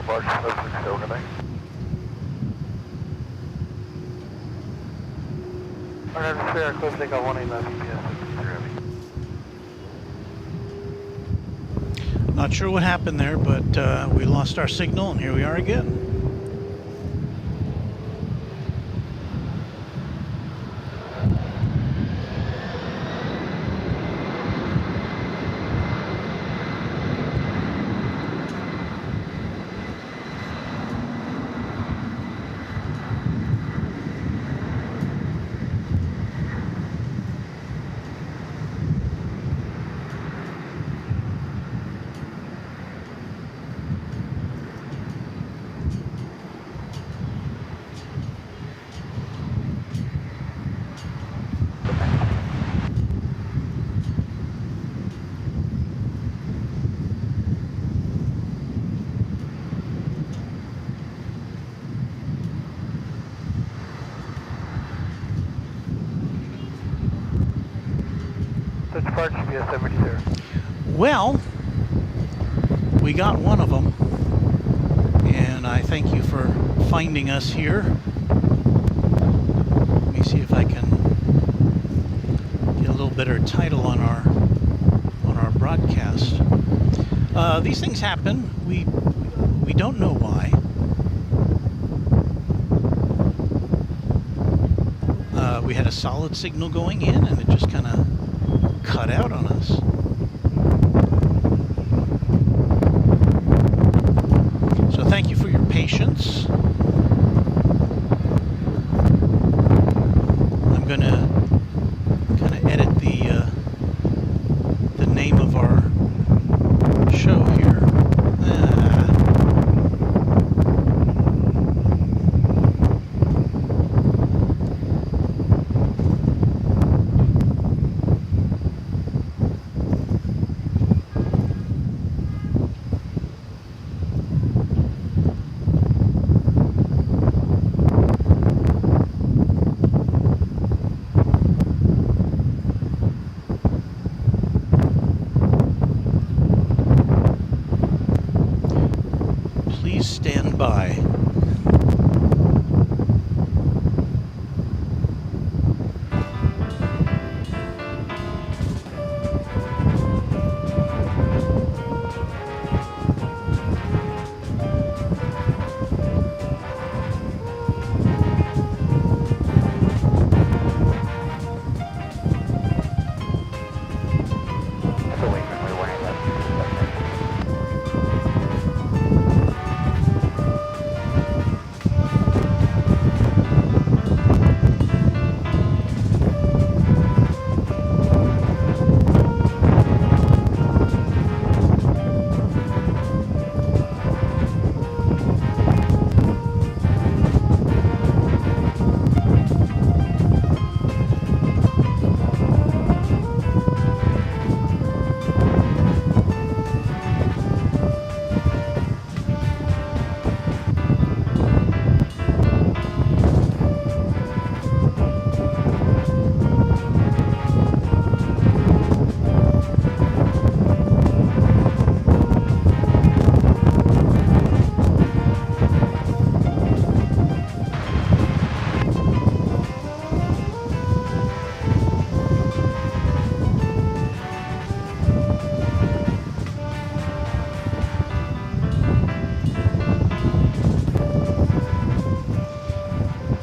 Departure 760, good night. Alright, I'm fair, close takeoff 189 GPS 73 heavy. Not sure what happened there, but we lost our signal, and here we are again. Departure GPS 73. Well, we got one of them, and I thank you for finding us here. Let me see if I can get a little better title on our broadcast. These things happen. We don't know why. We had a solid signal going in, and it just kind of cut out on us. So thank you for your patience. I'm going to kind of edit the name of our show here. Stand by.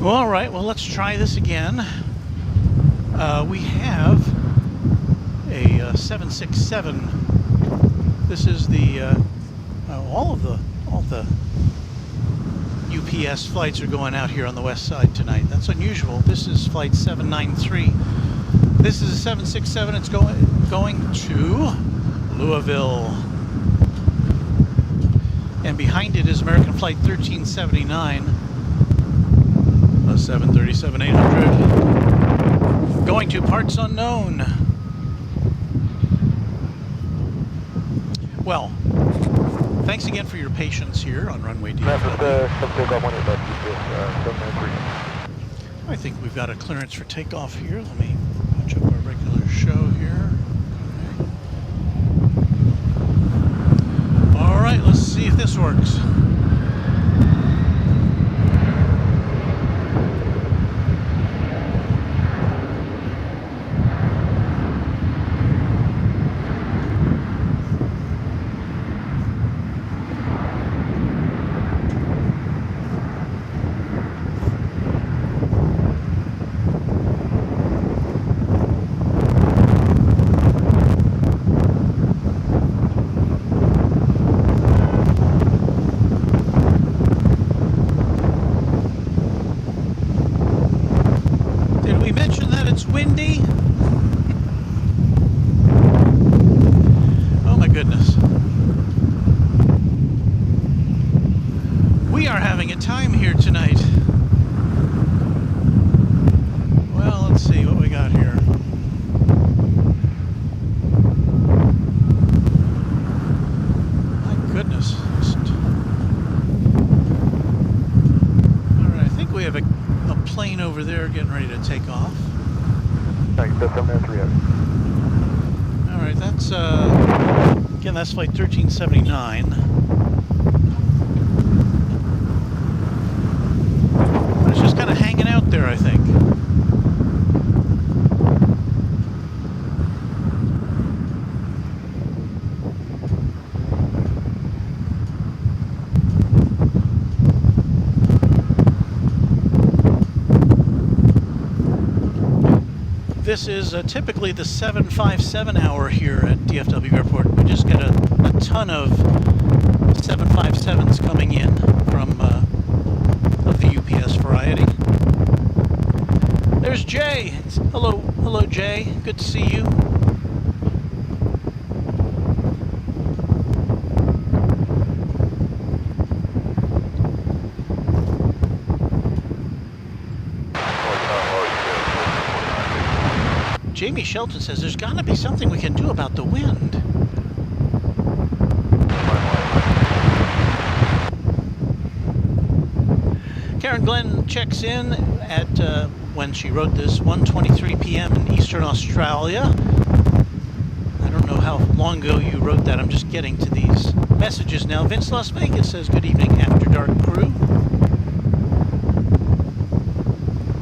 Well, all right, well, let's try this again. We have a 767. This is the all the UPS flights are going out here on the west side tonight. That's unusual. This is flight 793. This is a 767. It's going to Louisville. And behind it is American Flight 1379, a 737-800, going to parts unknown. Well, thanks again for your patience here on Runway DFW. I think we've got a clearance for takeoff here. Let me punch up our regular show here. Okay. All right, let's see if this works. We are having a time here tonight. Well, let's see what we got here. My goodness. Alright, I think we have a plane over there getting ready to take off. Thanks, that's 703. Alright, that's, again, that's flight 1379. It's just kind of hanging out there, I think. This is typically the 757 hour here at DFW Airport. We just get a ton of 757s coming in from of the UPS variety. There's Jay. Hello Jay. Good to see you. Jamie Shelton says there's got to be something we can do about the wind. Karen Glenn checks in at, when she wrote this, 1:23 p.m. in Eastern Australia. I don't know how long ago you wrote that. I'm just getting to these messages now. Vince Las Vegas says, good evening, After Dark crew.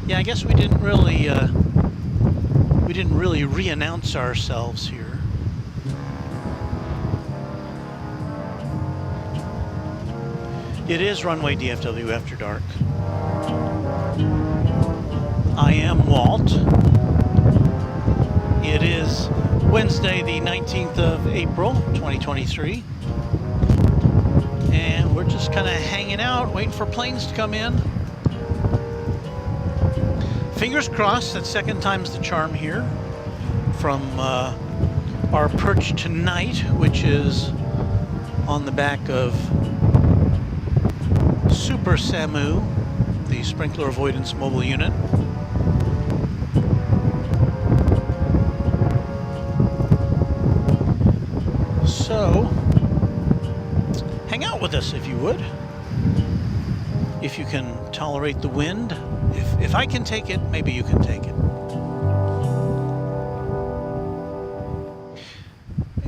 Yeah, I guess we didn't really re-announce ourselves here. It is Runway DFW After Dark. I am Walt. It is Wednesday, the 19th of April, 2023. And we're just kind of hanging out, waiting for planes to come in. Fingers crossed, that second time's the charm here from our perch tonight, which is on the back of Super SAMU, the Sprinkler Avoidance Mobile Unit. So, hang out with us if you would. If you can tolerate the wind. If I can take it, maybe you can take it.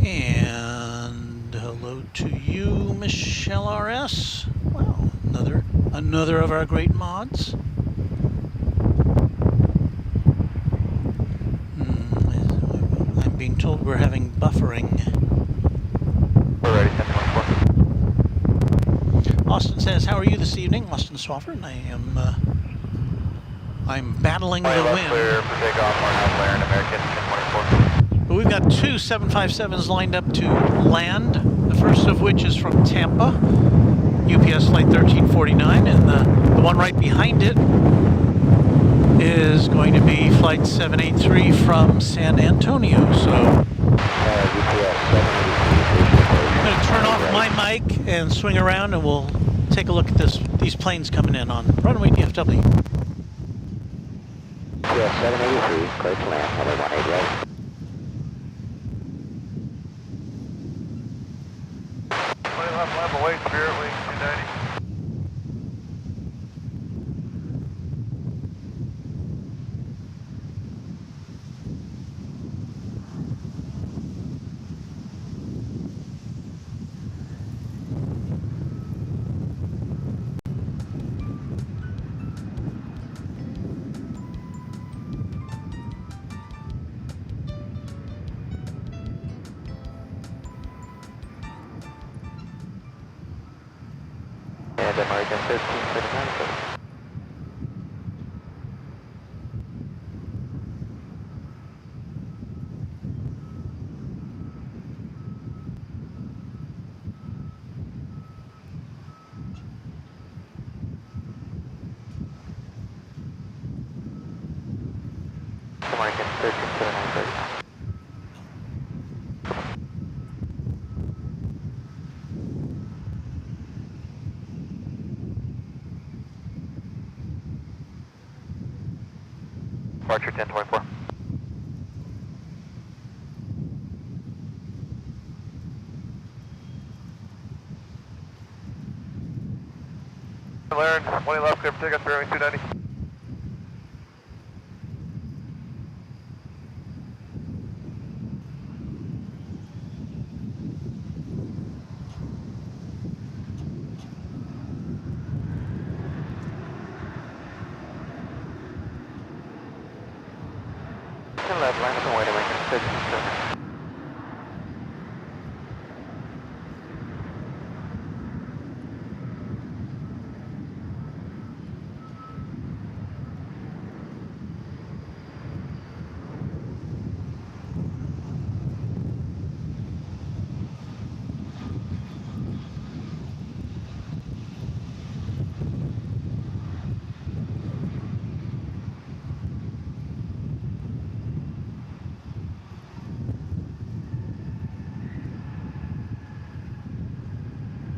And hello to you, Michelle RS. Wow, another of our great mods. I'm being told we're having buffering. We're ready, 1024. Austin says, how are you this evening? Austin Swafford, I'm battling the wind. Clear for takeoff, Mark Blair, American 1024. But we've got two 757s lined up to land, the first of which is from Tampa, UPS flight 1349, and the one right behind it is going to be flight 783 from San Antonio. So I'm going to turn off my mic and swing around, and we'll take a look at these planes coming in on Runway DFW. Yeah, 783, clear to land, headed 188. Level weight, Spirit Wing 290. And American 1339. American 1339. Departure 1024. Learn, 20 left, clear for takeoff, bearing 290. Left, line up and wait, American 1379.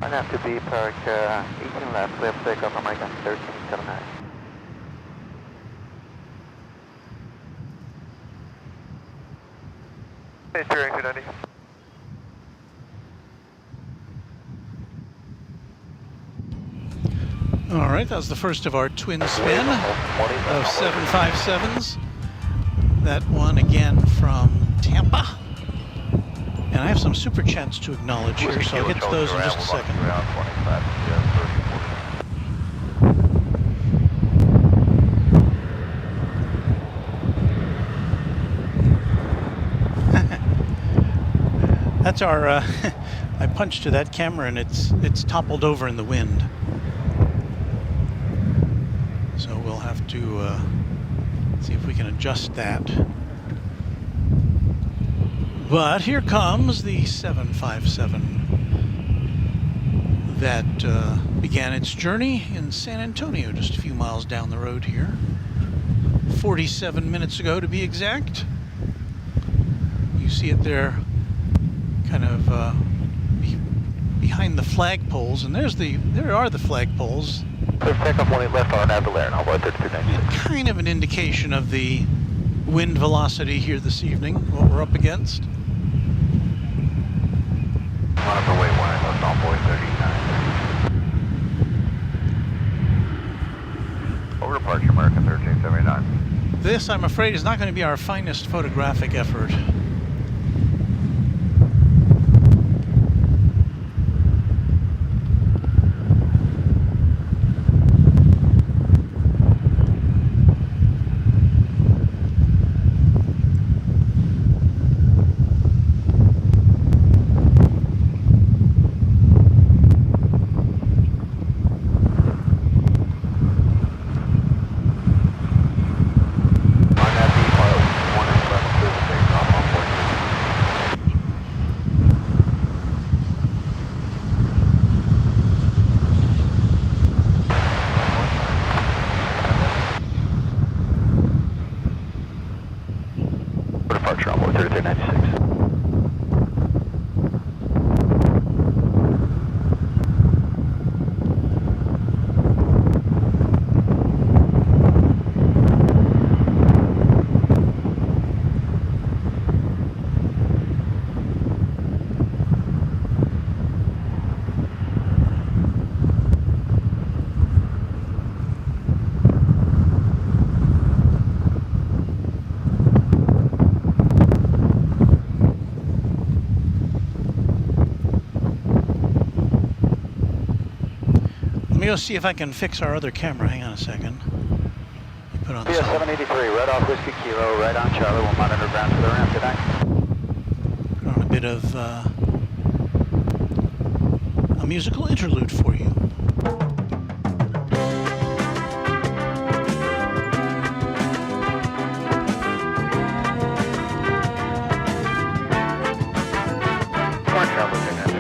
Line up to B, park 18 left, clear for takeoff, American 1379. Hey, bearing 290. All right, that was the first of our twin spin of 757s. That one again from Tampa. And I have some super chats to acknowledge here, so I'll get to those in just a second. That's our, I punched to that camera and it's toppled over in the wind. So we'll have to see if we can adjust that. But here comes the 757 that began its journey in San Antonio, just a few miles down the road here. 47 minutes ago to be exact. You see it there kind of behind the flagpoles, and there are the flagpoles. Clear for takeoff, 18 left on Avalar, and I'll go 3296. Kind of an indication of the wind velocity here this evening, what we're up against. Monitor way 1, left on boy 39. Over departure, American 1379. This, I'm afraid, is not going to be our finest photographic effort. Departure on board 3396. Let me go see if I can fix our other camera. Hang on a second. Put on BS 783, red off Whiskey Kilo, right on Charlie, we'll monitor ground to the ramp tonight. Put on a bit of a musical interlude for you. Departure on board 3996.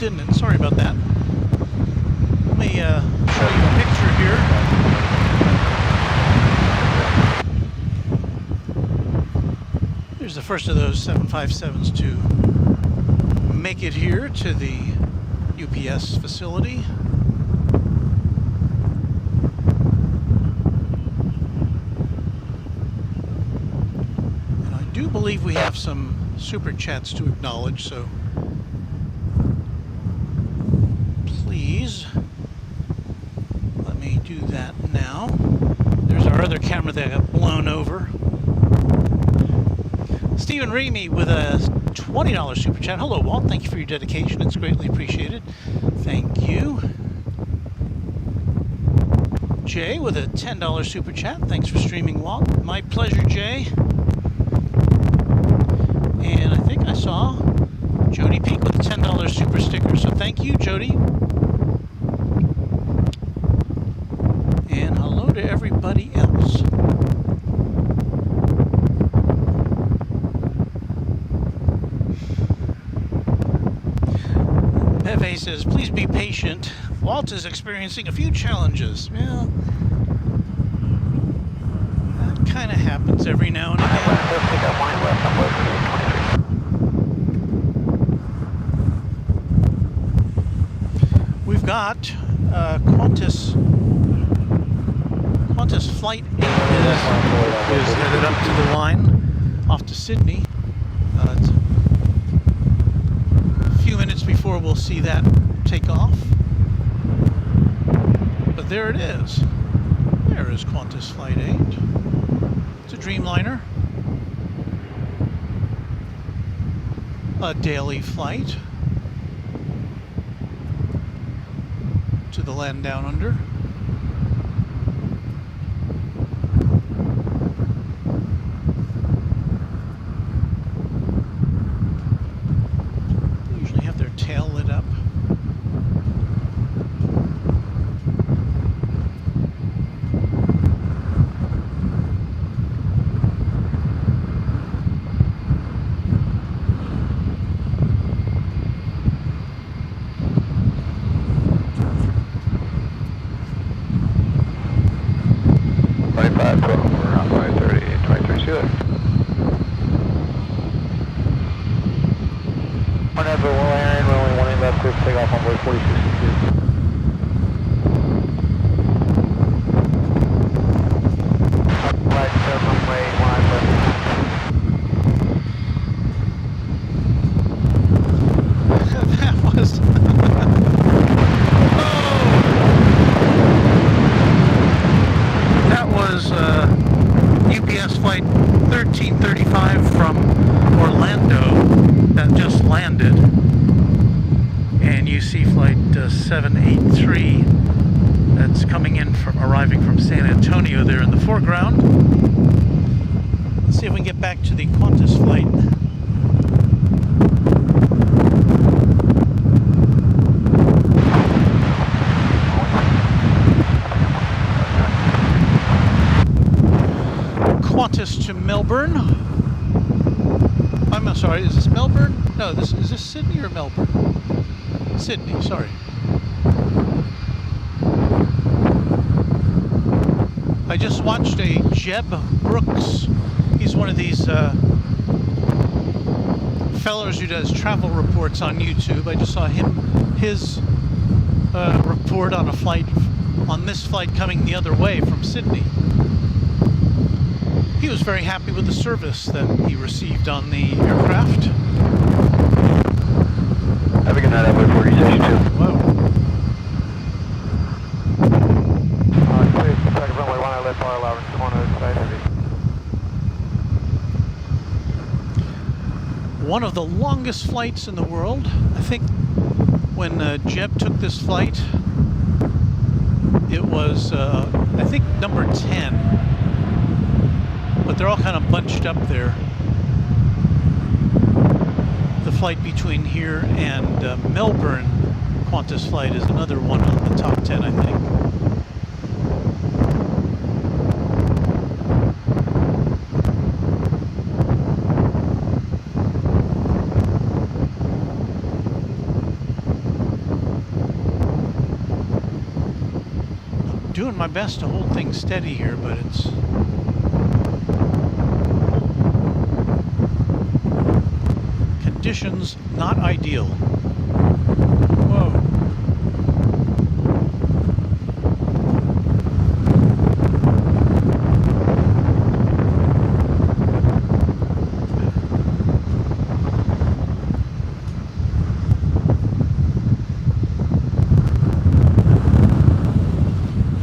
didn't it? Sorry about that. Let me show you a picture here. Here's the first of those 757s to make it here to the UPS facility. And I do believe we have some super chats to acknowledge, so please let me do that now. There's our other camera that got blown over. Stephen Remy with a $20 super chat. Hello, Walt. Thank you for your dedication. It's greatly appreciated. Thank you. Jay with a $10 super chat. Thanks for streaming, Walt. My pleasure, Jay. And I think I saw Jody Peak with a $10 super sticker. So thank you, Jody. And hello to everybody else. Pepe says, please be patient. Walt is experiencing a few challenges. Well, that kind of happens every now and again. We've got Qantas Flight 8 is headed up to the line off to Sydney. It's a few minutes before we'll see that take off. But there it is. There is Qantas Flight 8. It's a Dreamliner. A daily flight to the land down under. They usually have their tail lit up. UPS flight 1335 from Orlando that just landed, and you see flight 783 that's coming in from arriving from San Antonio there in the foreground. Let's see if we can get back to the Qantas flight. Qantas to Melbourne. I'm sorry, is this Melbourne? No, is this Sydney or Melbourne? Sydney, sorry. I just watched a Jeb Brooks. He's one of these fellows who does travel reports on YouTube. I just saw his report on on this flight coming the other way from Sydney. He was very happy with the service that he received on the aircraft. Have a good night, Airway 46 too. Whoa. Clear, second runway 1, I left bar allowance, One of the longest flights in the world. I think when Jeb took this flight, it was, I think, number 10. But they're all kind of bunched up there. The flight between here and Melbourne, Qantas flight, is another one on the top 10, I think. doing my best to hold things steady here, but it's conditions not ideal. Whoa.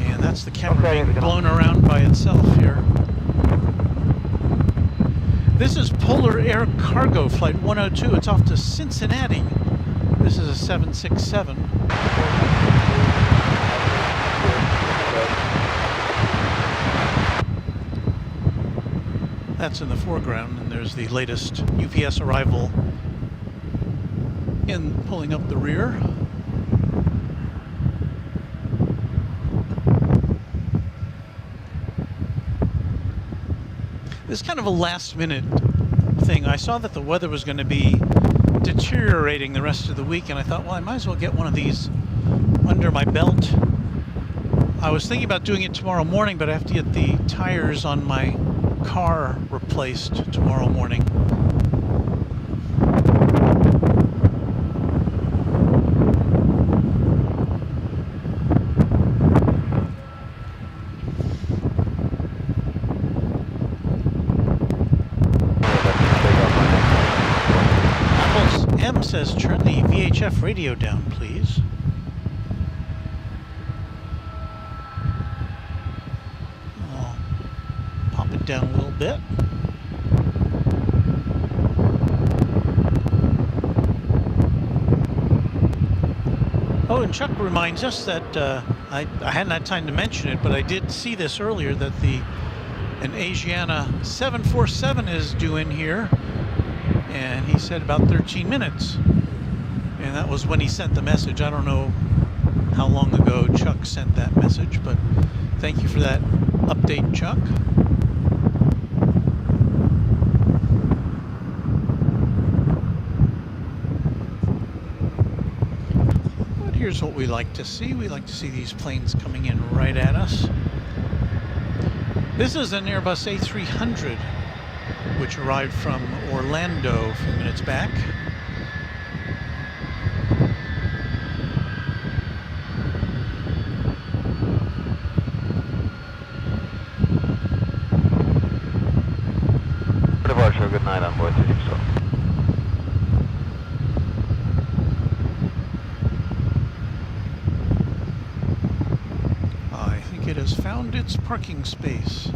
And that's the camera being blown around by itself here. This is Polar Air Cargo Flight 102. It's off to Cincinnati. This is a 767. That's in the foreground, and there's the latest UPS arrival in pulling up the rear. This is kind of a last-minute thing. I saw that the weather was going to be deteriorating the rest of the week, and I thought, well, I might as well get one of these under my belt. I was thinking about doing it tomorrow morning, but I have to get the tires on my car replaced tomorrow morning. Says turn the VHF radio down, please. I'll pop it down a little bit. Oh, and Chuck reminds us that I hadn't had time to mention it, but I did see this earlier that an Asiana 747 is due in here. And he said about 13 minutes. And that was when he sent the message. I don't know how long ago Chuck sent that message, but thank you for that update, Chuck. But here's what we like to see. We like to see these planes coming in right at us. This is an Airbus A300. Which arrived from Orlando a few minutes back. Departure, good night on board, so. I think it has found its parking space.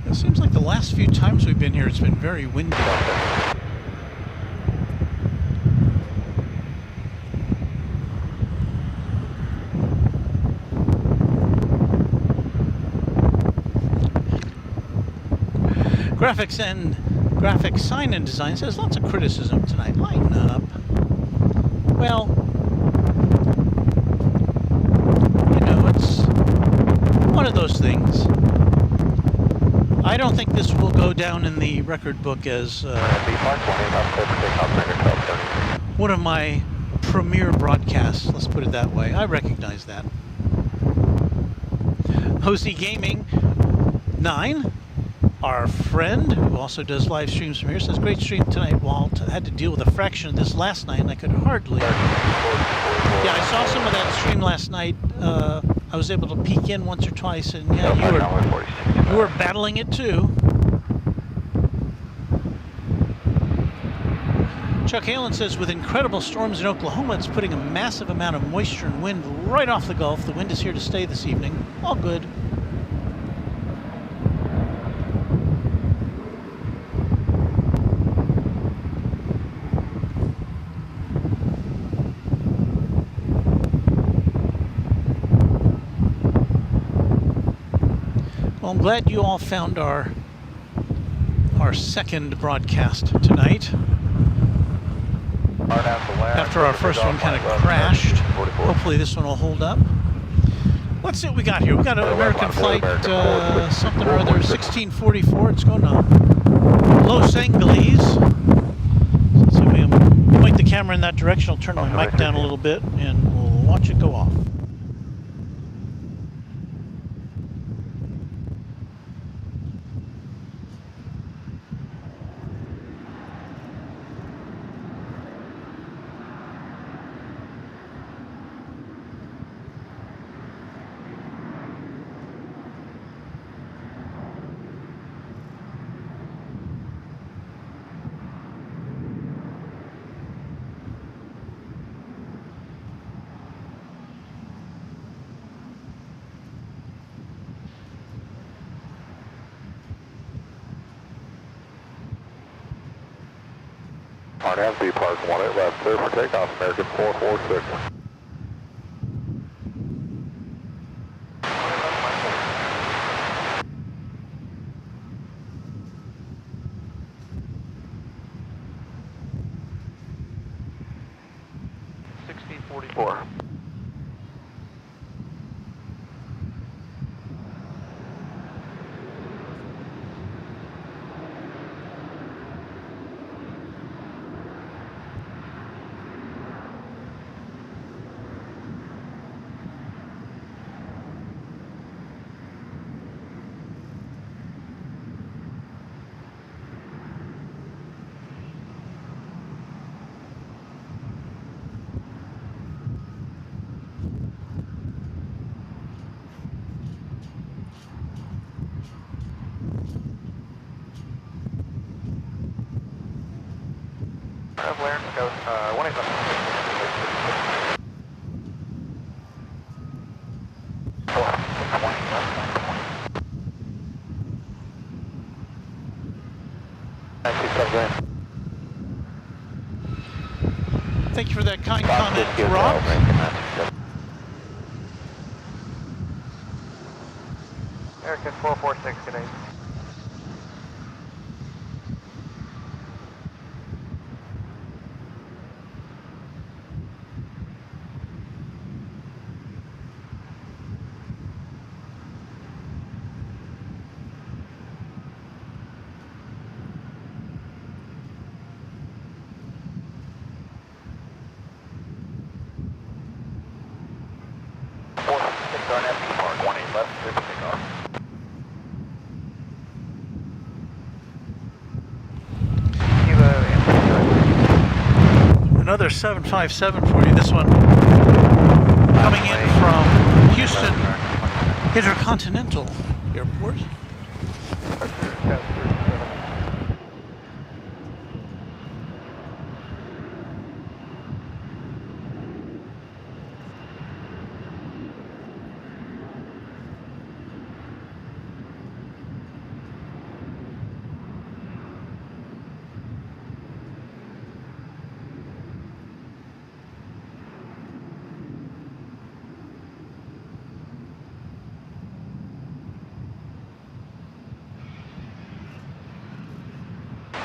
It seems like the last few times we've been here, it's been very windy. Graphics Sign and Design says lots of criticism tonight. Lighten up. Well, you know, it's one of those things. I don't think this will go down in the record book as one of my premier broadcasts, let's put it that way. I recognize that. OC Gaming 9, our friend, who also does live streams from here, says, great stream tonight. Walt, I had to deal with a fraction of this last night, and I could hardly... Yeah, I saw some of that stream last night. I was able to peek in once or twice, and yeah, you were battling it too. Chuck Halen says, with incredible storms in Oklahoma, it's putting a massive amount of moisture and wind right off the Gulf. The wind is here to stay this evening. All good. Well, I'm glad you all found our second broadcast tonight. After our first one kind of crashed. Hopefully this one will hold up. Let's see what we got here. We got an American flight, something or other, 1644. It's going to Los Angeles. Let's see if we can point the camera in that direction. I'll turn my mic down a little bit and we'll watch it go off. RNAV Park 18 left, clear for takeoff, American 446. Blair, go 18 Thank you for that kind comment, Rob. American 446, good day. Another 757 for you. This one coming in from Houston Intercontinental Airport.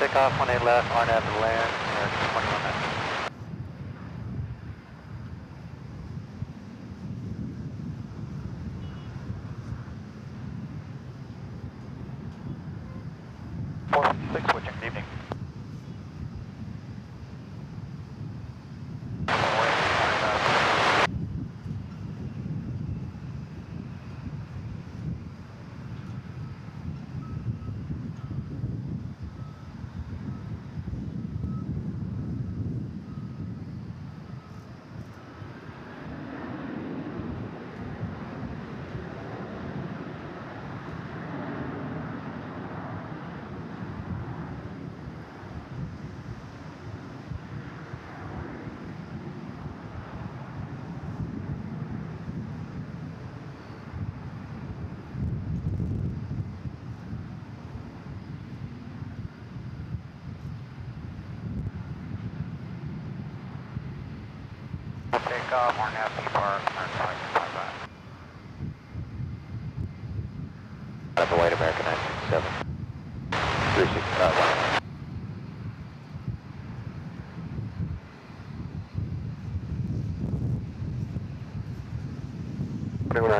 Takeoff 18 left, RNAV to land, American 21 left. Switching, good evening. Takeoff, RNAV Park, That's a white American 967. 36, 1.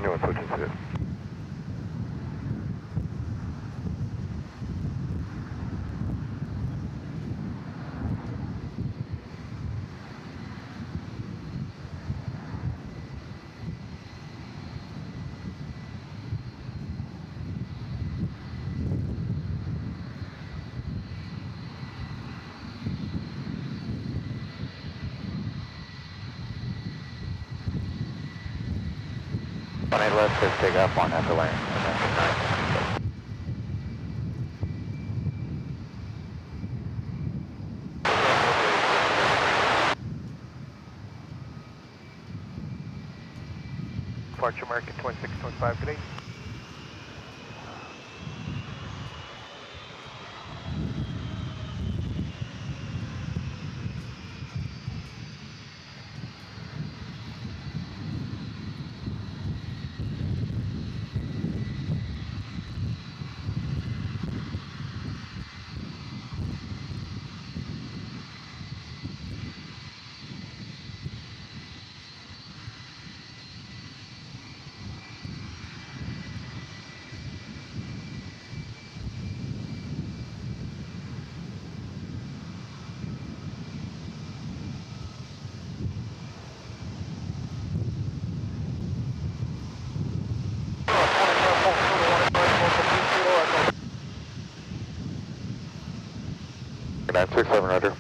Anyone switching to it. Left says take off on at the lane, and then 9. Departure American 2625, good day. Nine 6-7 Roger.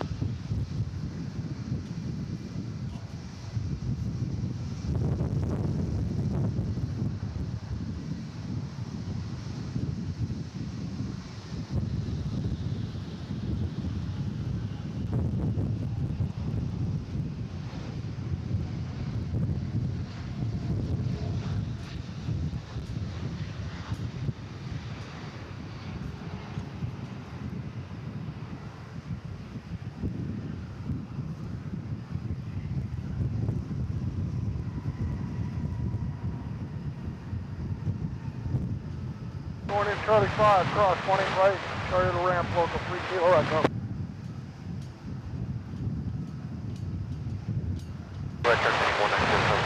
Going in Charlie 5, cross 20 right, Charlie to ramp, local 3 kilo echo. Director 196.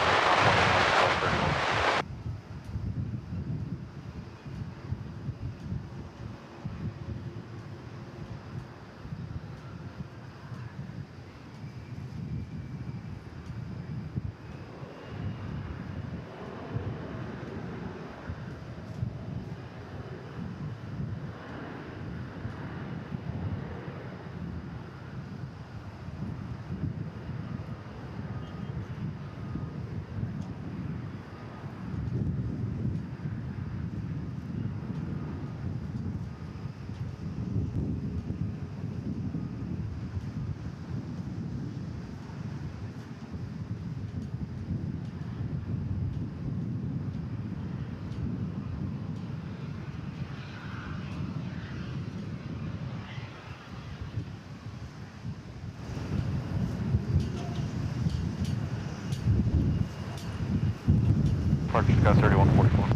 Departure Sky 3144.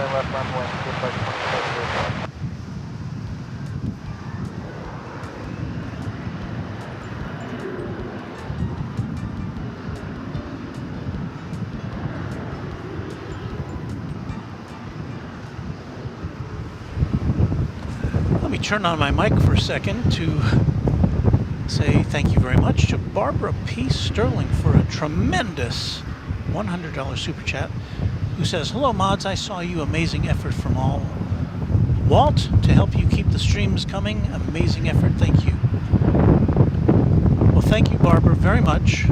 Left runway, get by 27. Let me turn on my mic for a second to say thank you very much to Barbara P. Sterling for a tremendous $100 super chat, who says, "Hello mods, I saw you. Amazing effort from all. Walt, to help you keep the streams coming. Amazing effort. Thank you." Well, thank you, Barbara, very much.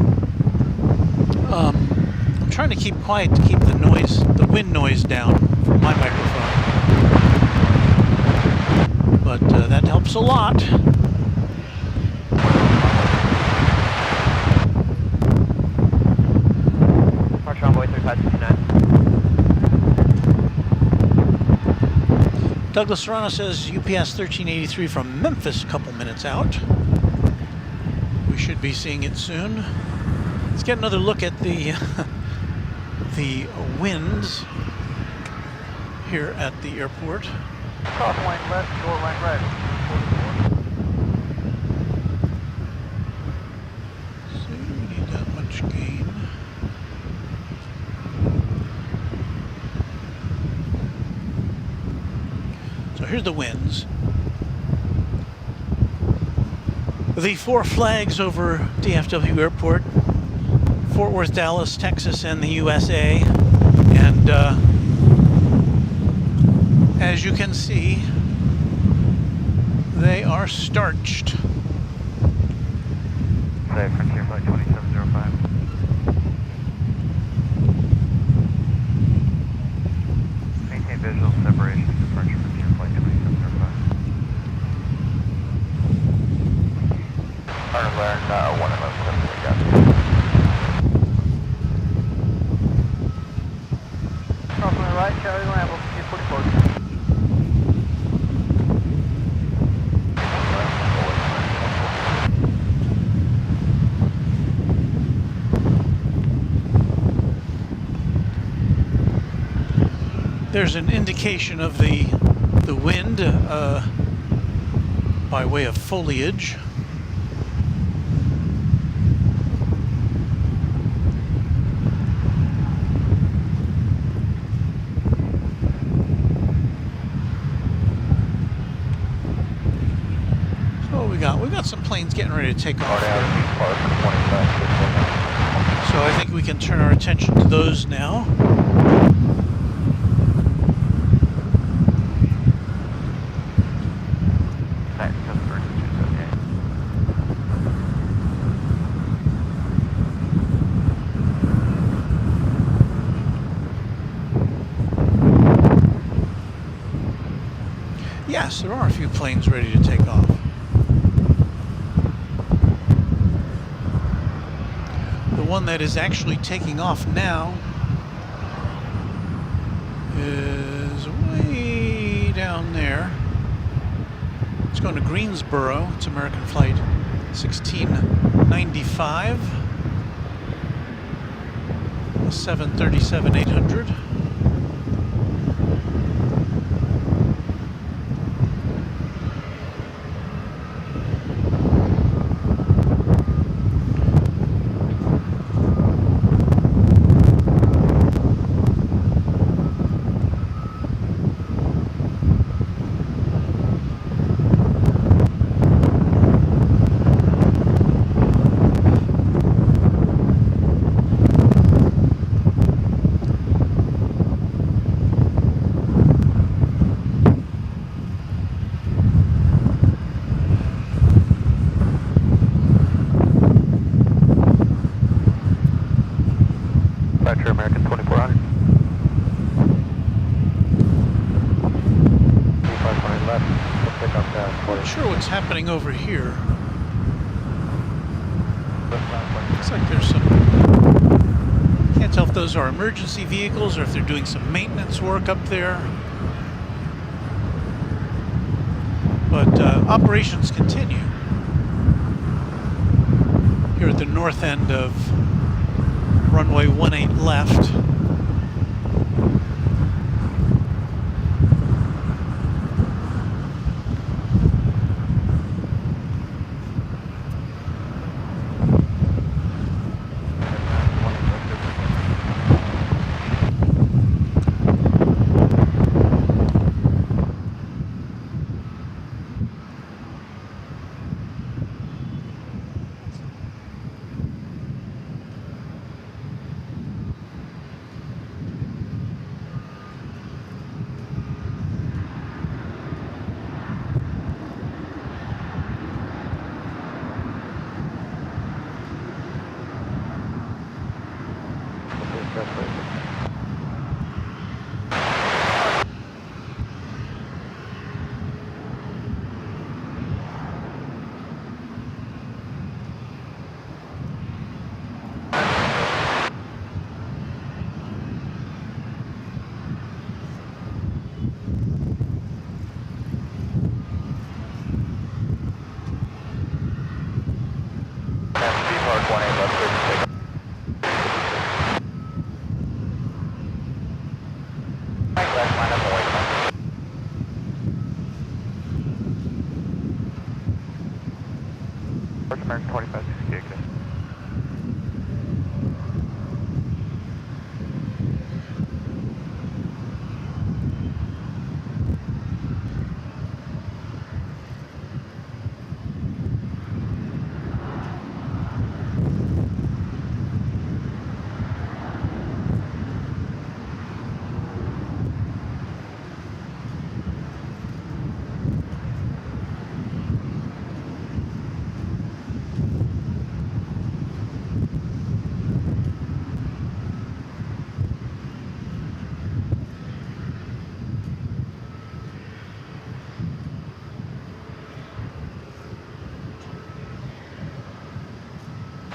I'm trying to keep quiet to keep the wind noise down from my microphone. but that helps a lot. March runway 3569. Douglas Serrano says UPS 1383 from Memphis, a couple minutes out. We should be seeing it soon. Let's get another look at the the winds here at the airport. Crosswind left, shoreline right. So we need that much gain. So here's the winds. The four flags over DFW Airport, Fort Worth, Dallas, Texas, and the USA. And as you can see, they are starched. Say Frontier Flight 2705. Maintain visual separation, departure Frontier Flight 2705. Turn learn 111, we got Crosswind right, Charlie Rambo, keep pretty close. There's an indication of the wind by way of foliage. So what we got? We've got some planes getting ready to take off here. So I think we can turn our attention to those now. Yes, there are a few planes ready to take off. The one that is actually taking off now is way down there. It's going to Greensboro. It's American Flight 1695. A 737-800. Departure American 2400. 3520 left, we'll pick up that Not sure what's happening over here. Looks like there's some... Can't tell if those are emergency vehicles or if they're doing some maintenance work up there. But operations continue here at the north end of runway 18 left. American 2560 exit.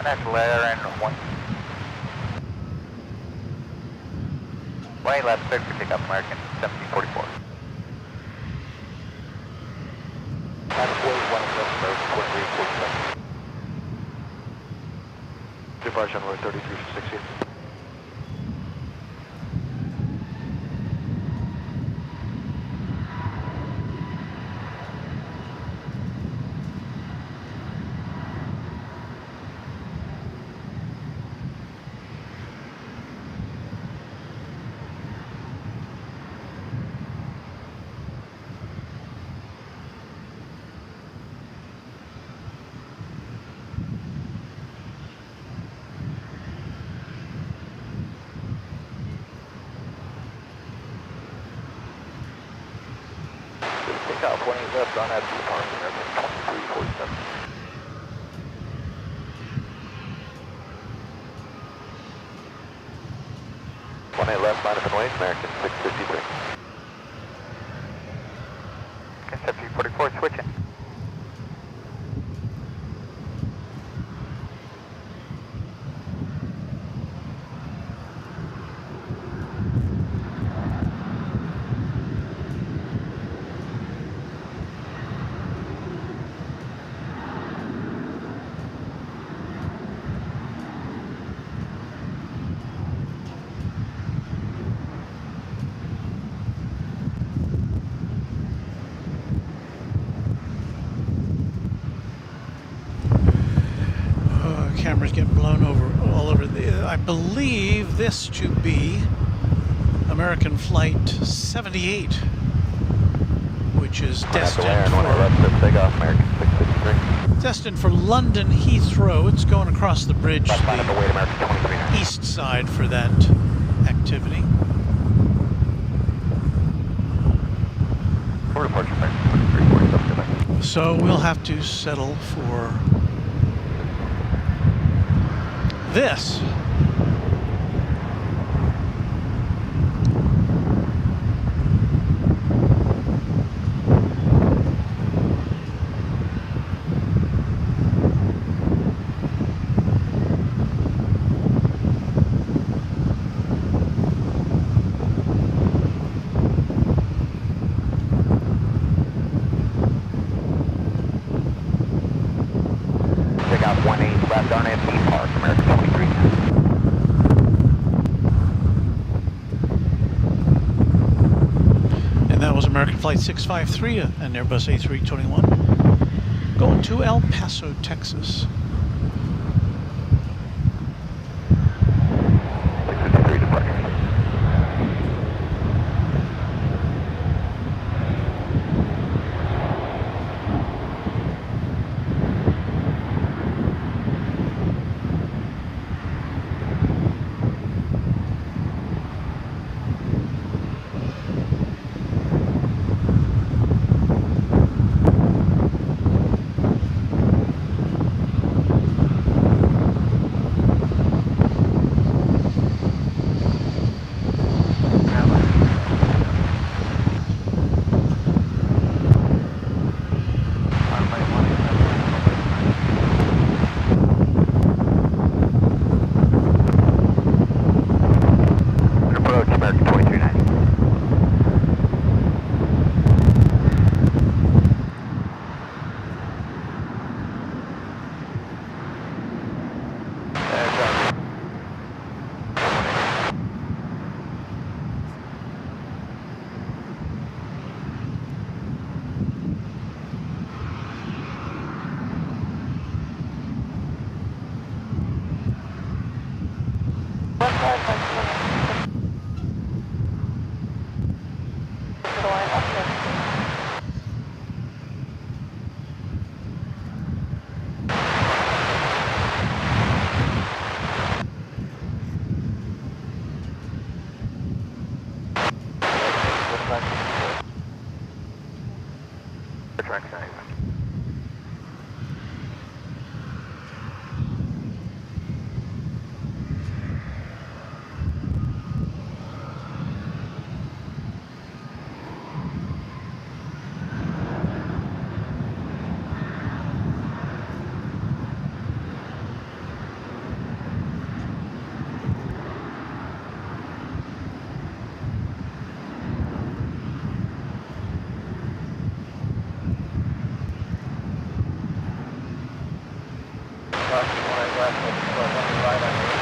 National Air and 1 left 50 pick up American 1744. Departure on road 3360. Take out 20 left on that departure, American 2347. 20 left, line up and wait, American 653. Okay, 1744 switching. Cameras getting blown over all over. I believe this to be American Flight 78, which is destined for London Heathrow. It's going across the bridge to the east side for that activity. For departure, American 2347. So we'll have to settle for this. Take out 18 left on FD Park, American 23. And that was American Flight 653, an Airbus A321, going to El Paso, Texas. 653 departure. Crossing 18 left, one right on the 18.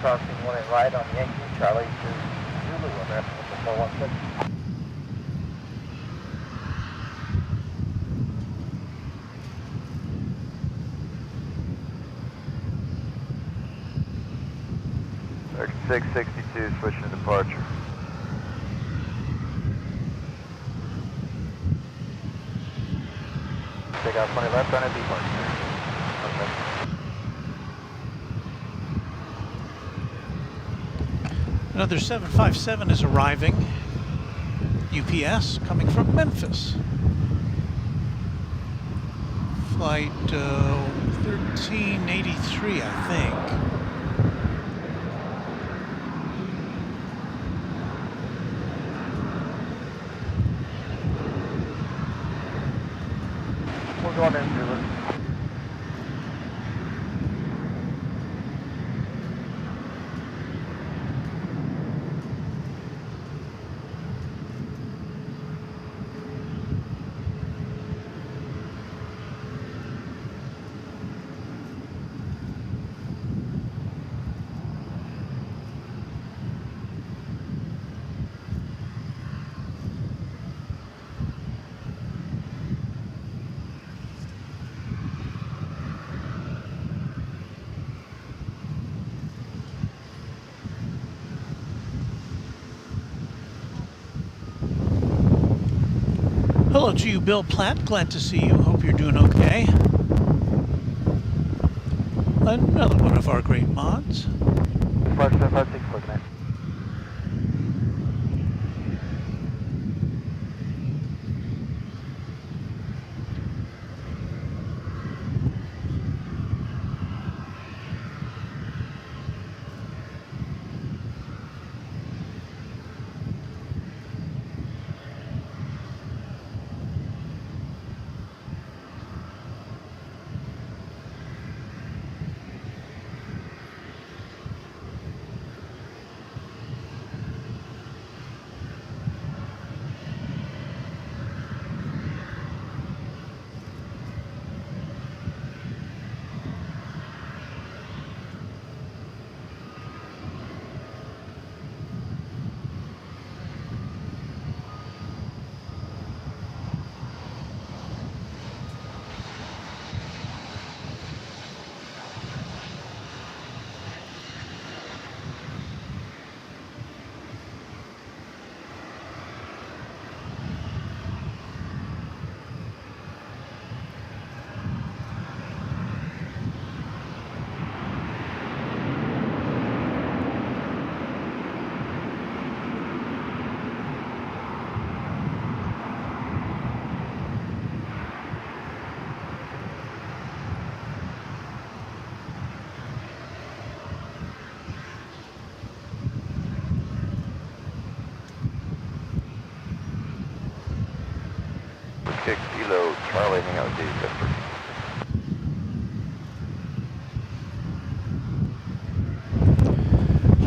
Crossing 18 right on Yankee, Charlie to Zulu, American 416. American 662, switching to departure. Take out 20 left on a departure. Okay. Another 757 is arriving. UPS coming from Memphis. Flight 1383, I think. We're going in, Zulu. Hello to you, Bill Platt. Glad to see you. Hope you're doing okay. Another one of our great mods. 5756 looking at. Kilo Charlie, hang out with DFW.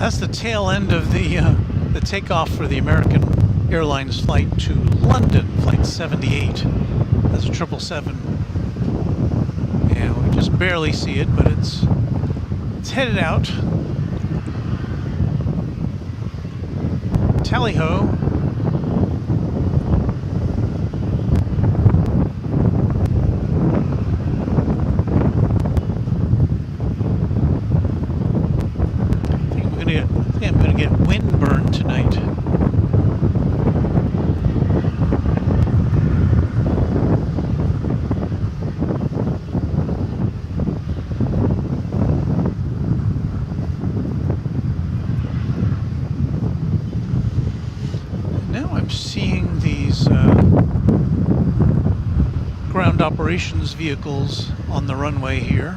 That's the tail end of the takeoff for the American Airlines flight to London, flight 78. That's a 777. And we just barely see it, but it's headed out. Tally-ho. I'm going to get windburn tonight. Now I'm seeing these ground operations vehicles on the runway here.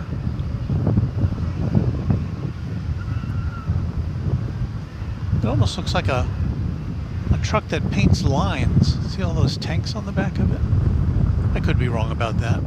It almost looks like a truck that paints lines. See all those tanks on the back of it? I could be wrong about that.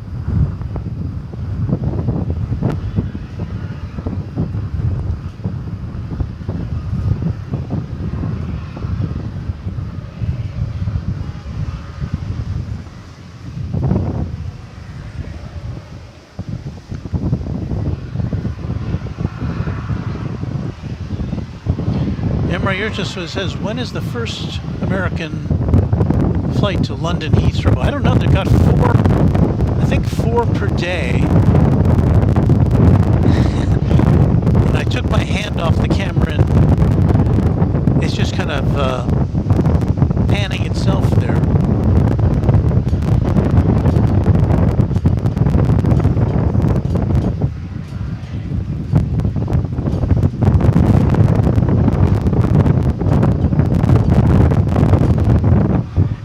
Yours just says, when is the first American flight to London Heathrow? I don't know. They've got 4, I think 4 per day. And I took my hand off the camera and it's just kind of panning itself there.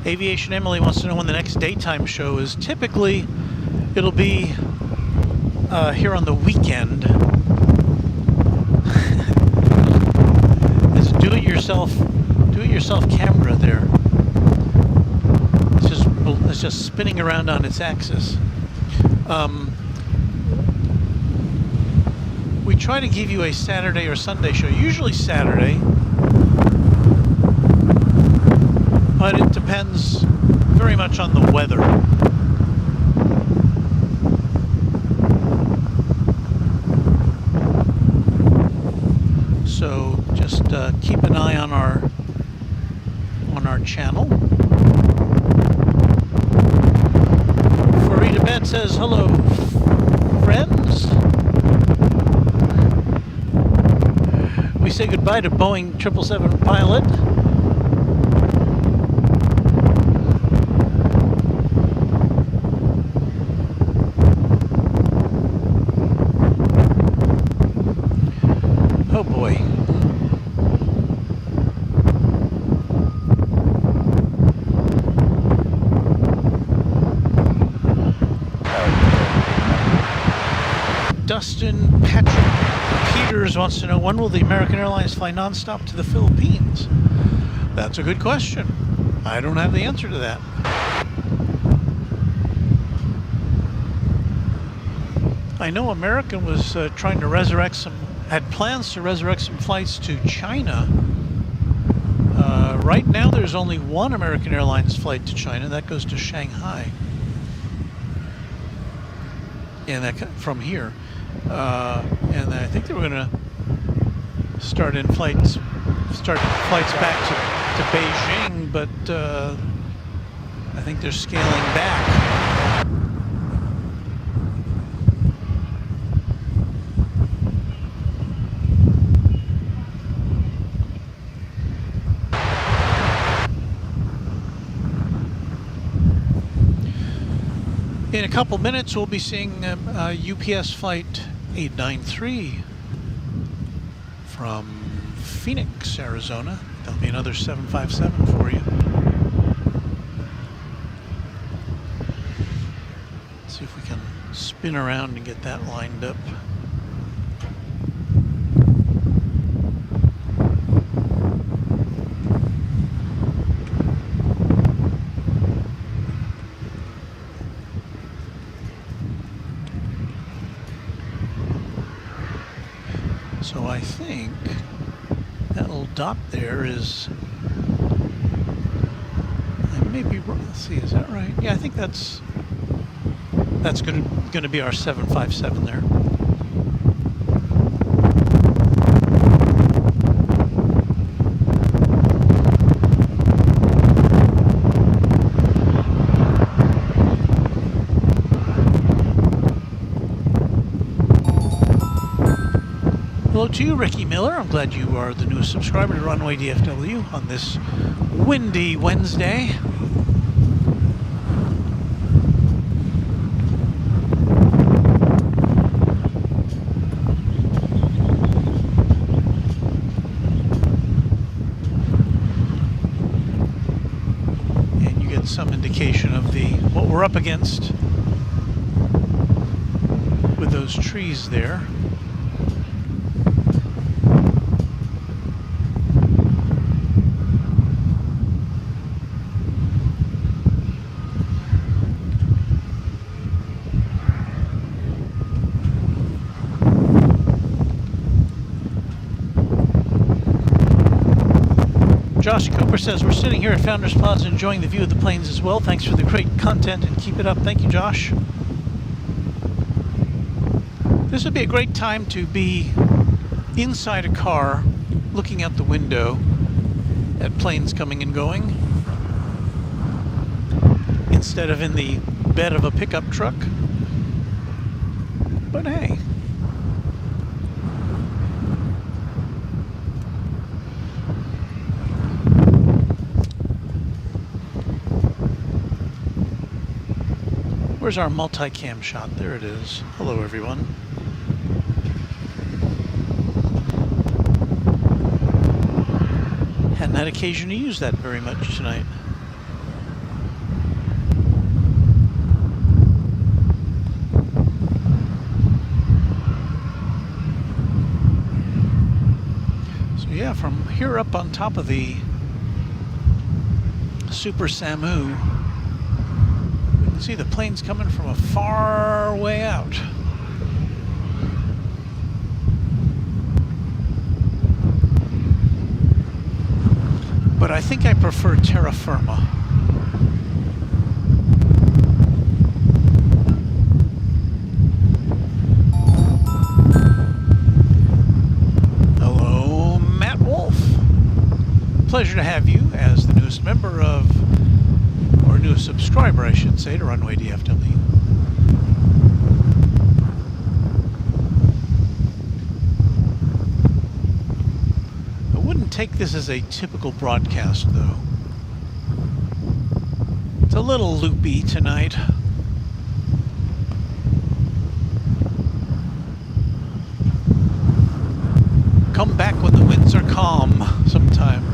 Aviation Emily wants to know when the next daytime show is. Typically, it'll be here on the weekend. It's do-it-yourself camera there. It's just spinning around on its axis. We try to give you a Saturday or Sunday show. Usually Saturday. But it depends very much on the weather. So just keep an eye on our channel. Farida Ben says, hello, friends. We say goodbye to Boeing 777 pilot. Oh boy. Dustin Patrick Peters wants to know, when will the American Airlines fly nonstop to the Philippines? That's a good question. I don't have the answer to that. I know American was trying to had plans to resurrect some flights to China. Right now there's only one American Airlines flight to China. That goes to Shanghai. And that from here. And I think they were going to start flights back to Beijing, but I think they're scaling back. In a couple minutes, we'll be seeing UPS Flight 893 from Phoenix, Arizona. That'll be another 757 for you. Let's see if we can spin around and get that lined up. So I think that little dot there is, I may be wrong. Let's see, is that right? Yeah, I think that's going to be our 757 there. Hello to you, Ricky Miller. I'm glad you are the newest subscriber to Runway DFW on this windy Wednesday. And you get some indication of what we're up against with those trees there. Josh Cooper says, we're sitting here at Founders Plaza enjoying the view of the planes as well. Thanks for the great content and keep it up. Thank you, Josh. This would be a great time to be inside a car looking out the window at planes coming and going instead of in the bed of a pickup truck. But hey. Where's our multicam shot? There it is. Hello, everyone. Hadn't had occasion to use that very much tonight. So yeah, from here up on top of the Super Samu, see the planes coming from a far way out. But I think I prefer terra firma. Hello, Matt Wolf. Pleasure to have you as the newest member of, or newest subscriber, I should say, to Runway DFW. I wouldn't take this as a typical broadcast, though. It's a little loopy tonight. Come back when the winds are calm sometime.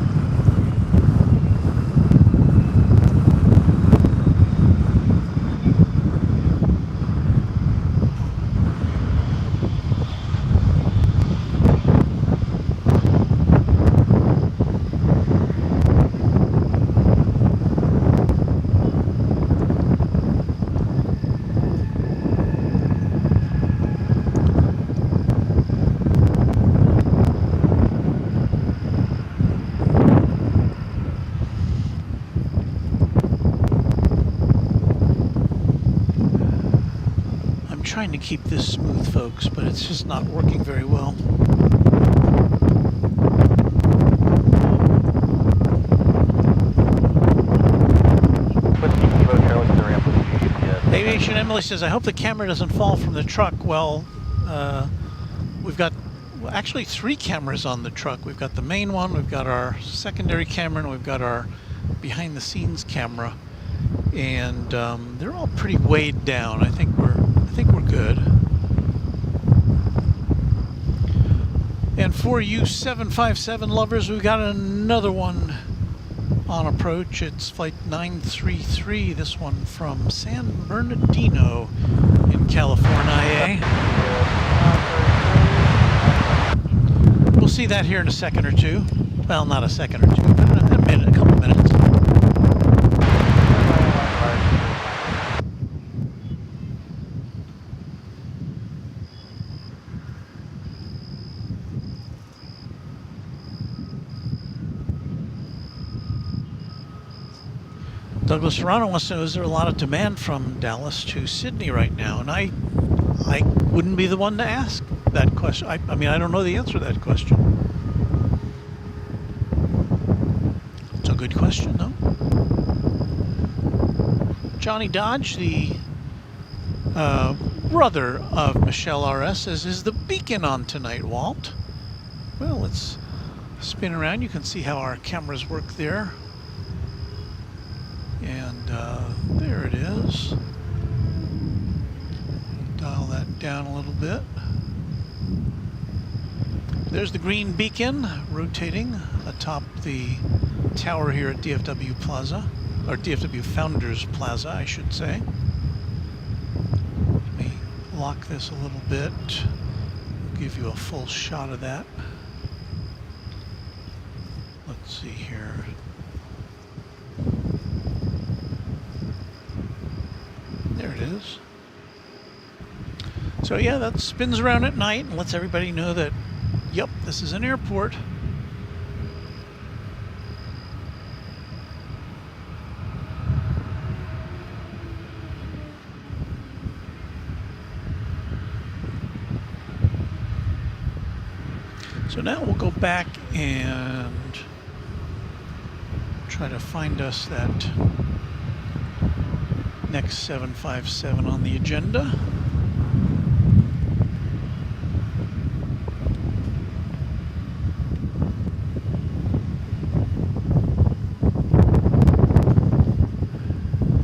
Trying to keep this smooth, folks, but it's just not working very well. Aviation Emily says, I hope the camera doesn't fall from the truck. Well, we've got actually 3 cameras on the truck. We've got the main one, we've got our secondary camera, and we've got our behind the scenes camera. And they're all pretty weighed down. I think we're good. And for you 757 lovers, we've got another one on approach. It's flight 933, this one from San Bernardino in California. We'll see that here in a second or two. Well, not a second or two, but in a minute, a couple minutes. Douglas Serrano wants to know, is there a lot of demand from Dallas to Sydney right now? And I wouldn't be the one to ask that question. I mean, I don't know the answer to that question. It's a good question, though. Johnny Dodge, the brother of Michelle RS, says, is the beacon on tonight, Walt? Well, let's spin around. You can see how our cameras work there. And there it is. Dial that down a little bit. There's the green beacon rotating atop the tower here at DFW Plaza, or DFW Founders Plaza, I should say. Let me lock this a little bit. I'll give you a full shot of that. Let's see here. There it is. So yeah, that spins around at night and lets everybody know that, yep, this is an airport. So now we'll go back and try to find us that next 757 on the agenda.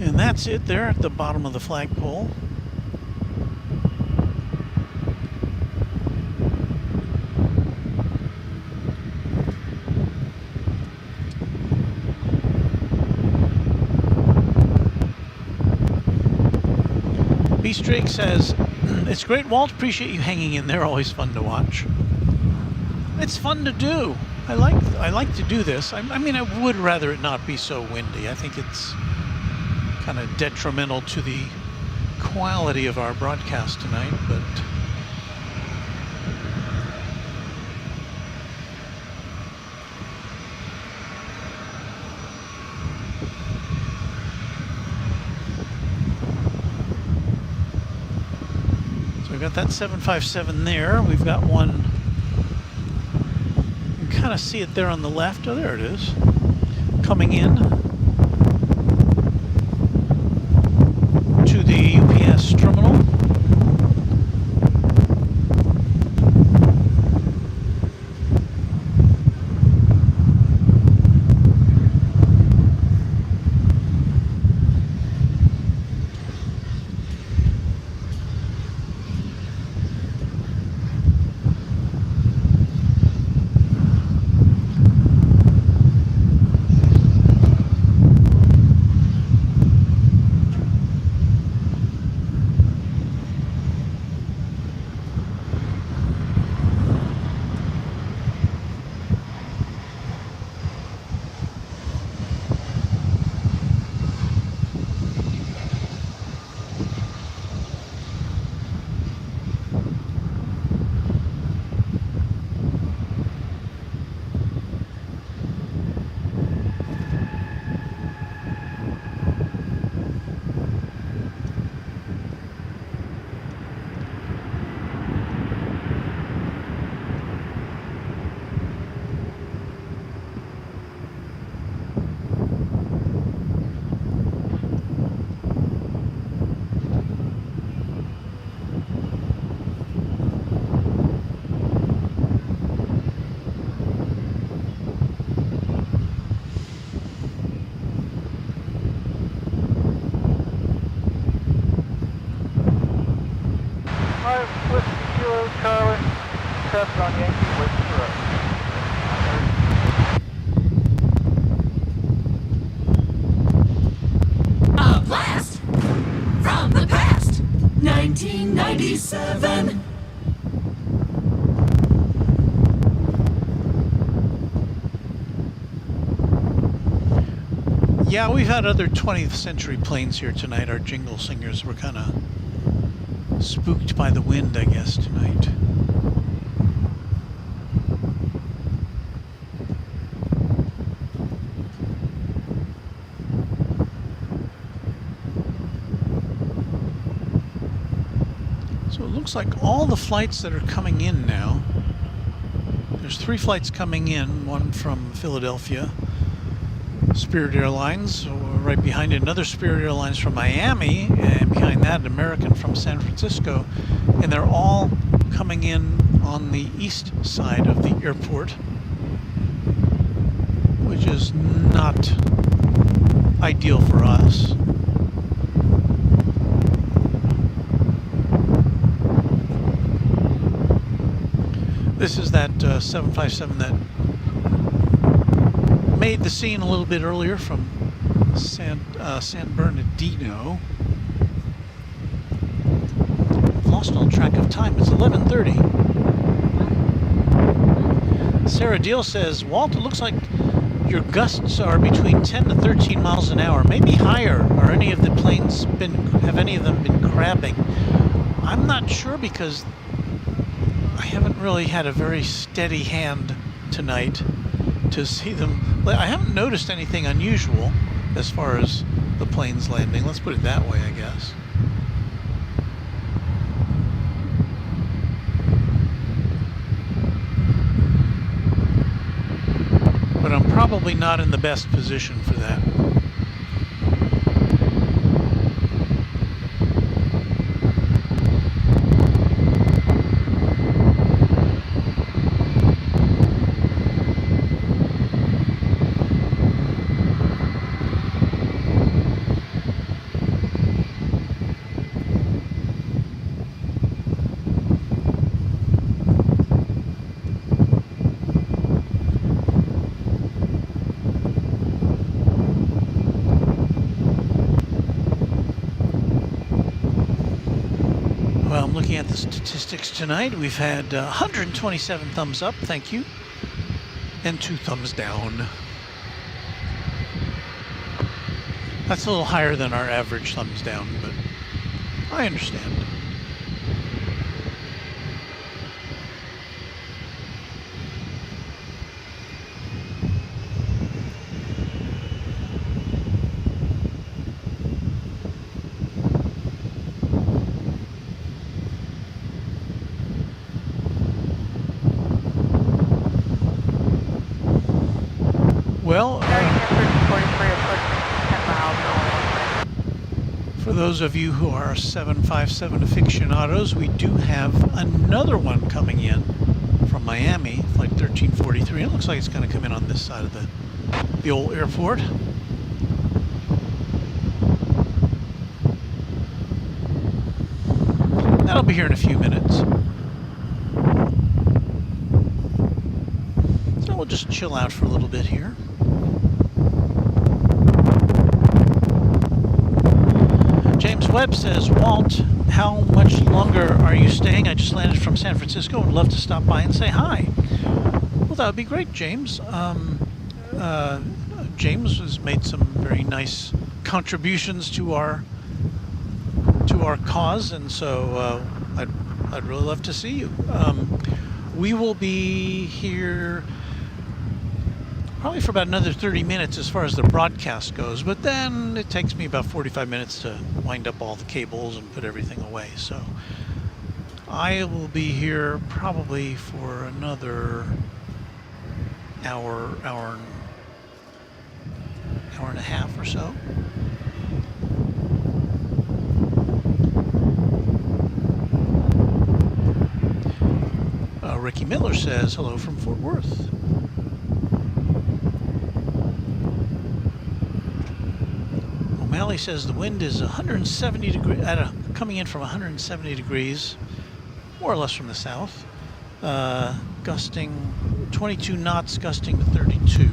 And that's it there at the bottom of the flagpole. Beast Drake says, "It's great, Walt. Appreciate you hanging in there. Always fun to watch." It's fun to do. I like to do this. I mean, I would rather it not be so windy. I think it's kind of detrimental to the quality of our broadcast tonight, but so we've got that 757 there. We've got one, you can kind of see it there on the left. Oh, there it is, coming in to the UPS terminal. On Yankee, waiting for us. A blast from the past, 1997. Yeah, we've had other 20th century planes here tonight. Our jingle singers were kind of spooked by the wind, I guess, tonight. So it looks like all the flights that are coming in now, there's 3 flights coming in, one from Philadelphia, Spirit Airlines, right behind it, another Spirit Airlines from Miami, and behind that, an American from San Francisco, and they're all coming in on the east side of the airport, which is not ideal for us. This is that 757 that made the scene a little bit earlier from San Bernardino. I've lost all track of time. It's 11:30. Sarah Deal says, Walt, it looks like your gusts are between 10 to 13 miles an hour, maybe higher. Are any of the planes have any of them been crabbing? I'm not sure because I haven't really had a very steady hand tonight to see them. I haven't noticed anything unusual as far as the planes landing. Let's put it that way, I guess. probably not in the best position for that. Well, I'm looking at the statistics tonight. We've had 127 thumbs up, thank you, and 2 thumbs down. That's a little higher than our average thumbs down, but I understand. Well, for those of you who are 757 aficionados, we do have another one coming in from Miami, flight 1343. It looks like it's going to come in on this side of the old airport. That'll be here in a few minutes. So we'll just chill out for a little bit here. James Webb says, Walt, how much longer are you staying? I just landed from San Francisco. Would love to stop by and say hi. Well, that would be great, James. James has made some very nice contributions to our cause, and so I'd really love to see you. We will be here probably for about another 30 minutes as far as the broadcast goes, but then it takes me about 45 minutes to wind up all the cables and put everything away. So I will be here probably for another hour and a half or so. Ricky Miller says hello from Fort Worth. O'Malley says the wind is 170 degrees, coming in from 170 degrees, more or less from the south, gusting 22 knots, gusting to 32.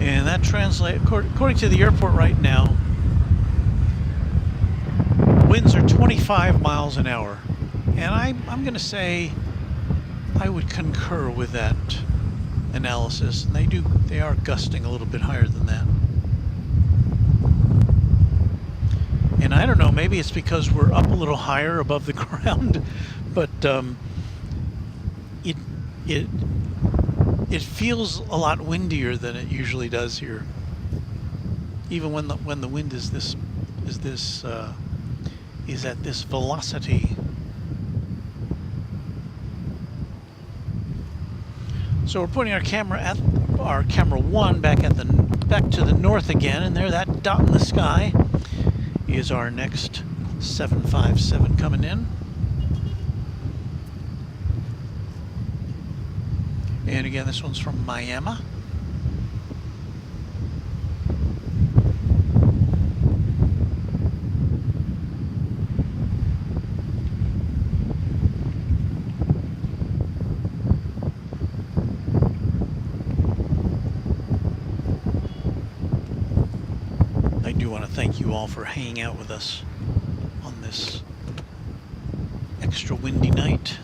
And that translates, according to the airport right now, winds are 25 miles an hour. And I'm going to say I would concur with that analysis. And they are gusting a little bit higher than that. And I don't know, maybe it's because we're up a little higher above the ground, but it feels a lot windier than it usually does here. Even when the wind is at this velocity. So we're putting our camera one back to the north again, and there, that dot in the sky is our next 757 coming in. And again, this one's from Miami. Thank you all for hanging out with us on this extra windy night.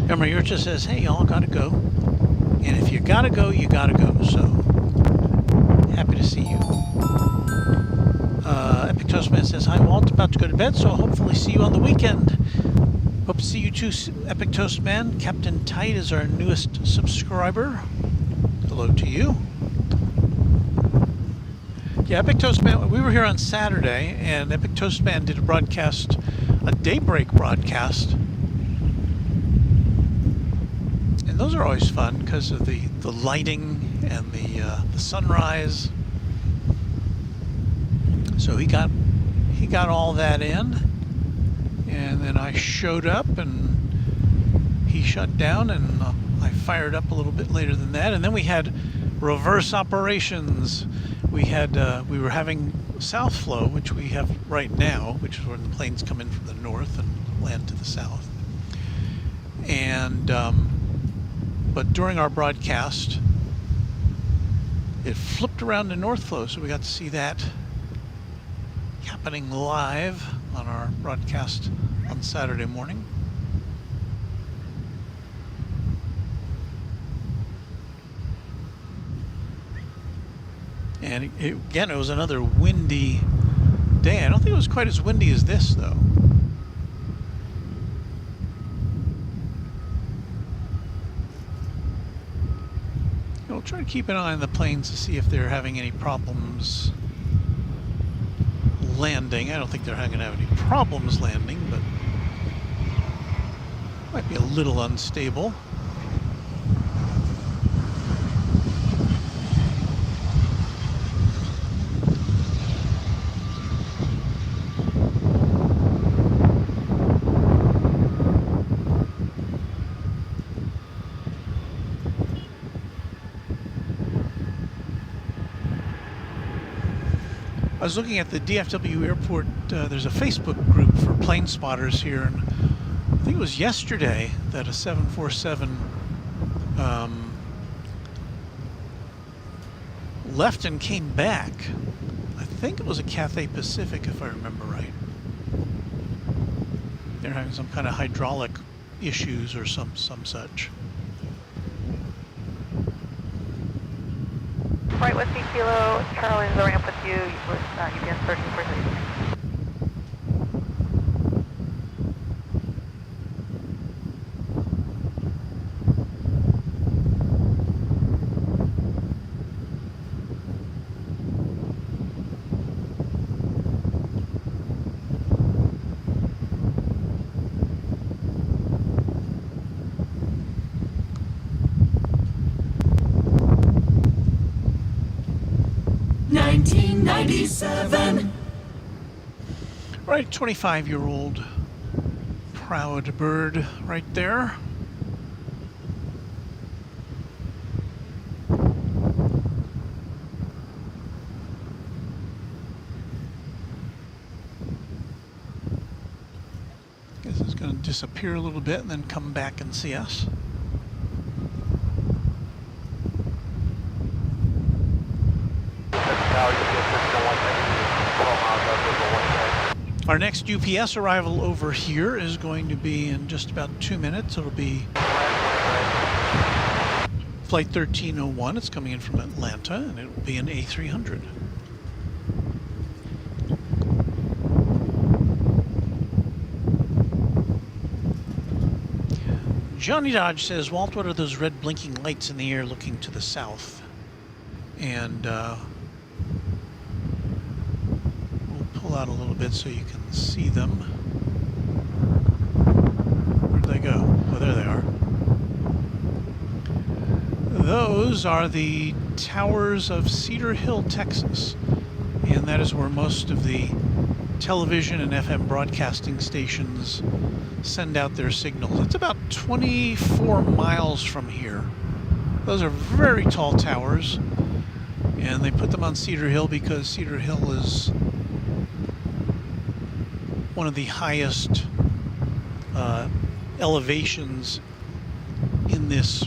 Emma Yurcha says, hey, y'all gotta go. And if you gotta go, you gotta go. So, happy to see you. Epic Toastman says, hi, Walt, about to go to bed, so I'll hopefully see you on the weekend. Hope to see you too, Epic Toastman. Captain Tight is our newest subscriber. Hello to you. Yeah, Epic Toastman, we were here on Saturday, and Epic Toastman did a broadcast a daybreak broadcast. And those are always fun because of the lighting and the sunrise. So he got all that in, and then I showed up and he shut down, and I fired up a little bit later than that. And then we had reverse operations. We were having south flow, which we have right now, which is when the planes come in from the north and land to the south. And but during our broadcast, it flipped around to north flow, so we got to see that happening live on our broadcast on Saturday morning. And again, it was another windy day. I don't think it was quite as windy as this, though. We'll try to keep an eye on the planes to see if they're having any problems landing. I don't think they're going to have any problems landing, but might be a little unstable. I was looking at the DFW Airport. There's a Facebook group for plane spotters here, and I think it was yesterday that a 747 left and came back. I think it was a Cathay Pacific, if I remember right. They're having some kind of hydraulic issues or some such. Right, Whiskey Kilo, Charlie, the ramp with you, with UPS 1343. Right, 25-year-old proud bird right there. Guess it's going to disappear a little bit and then come back and see us. Our next UPS arrival over here is going to be in just about 2 minutes. It'll be Flight 1301. It's coming in from Atlanta, and it will be an A300. Johnny Dodge says, Walt, what are those red blinking lights in the air looking to the south? And out a little bit so you can see them. Where'd they go? Oh, there they are. Those are the towers of Cedar Hill, Texas, and that is where most of the television and FM broadcasting stations send out their signals. It's about 24 miles from here. Those are very tall towers, and they put them on Cedar Hill because Cedar Hill is one of the highest elevations in this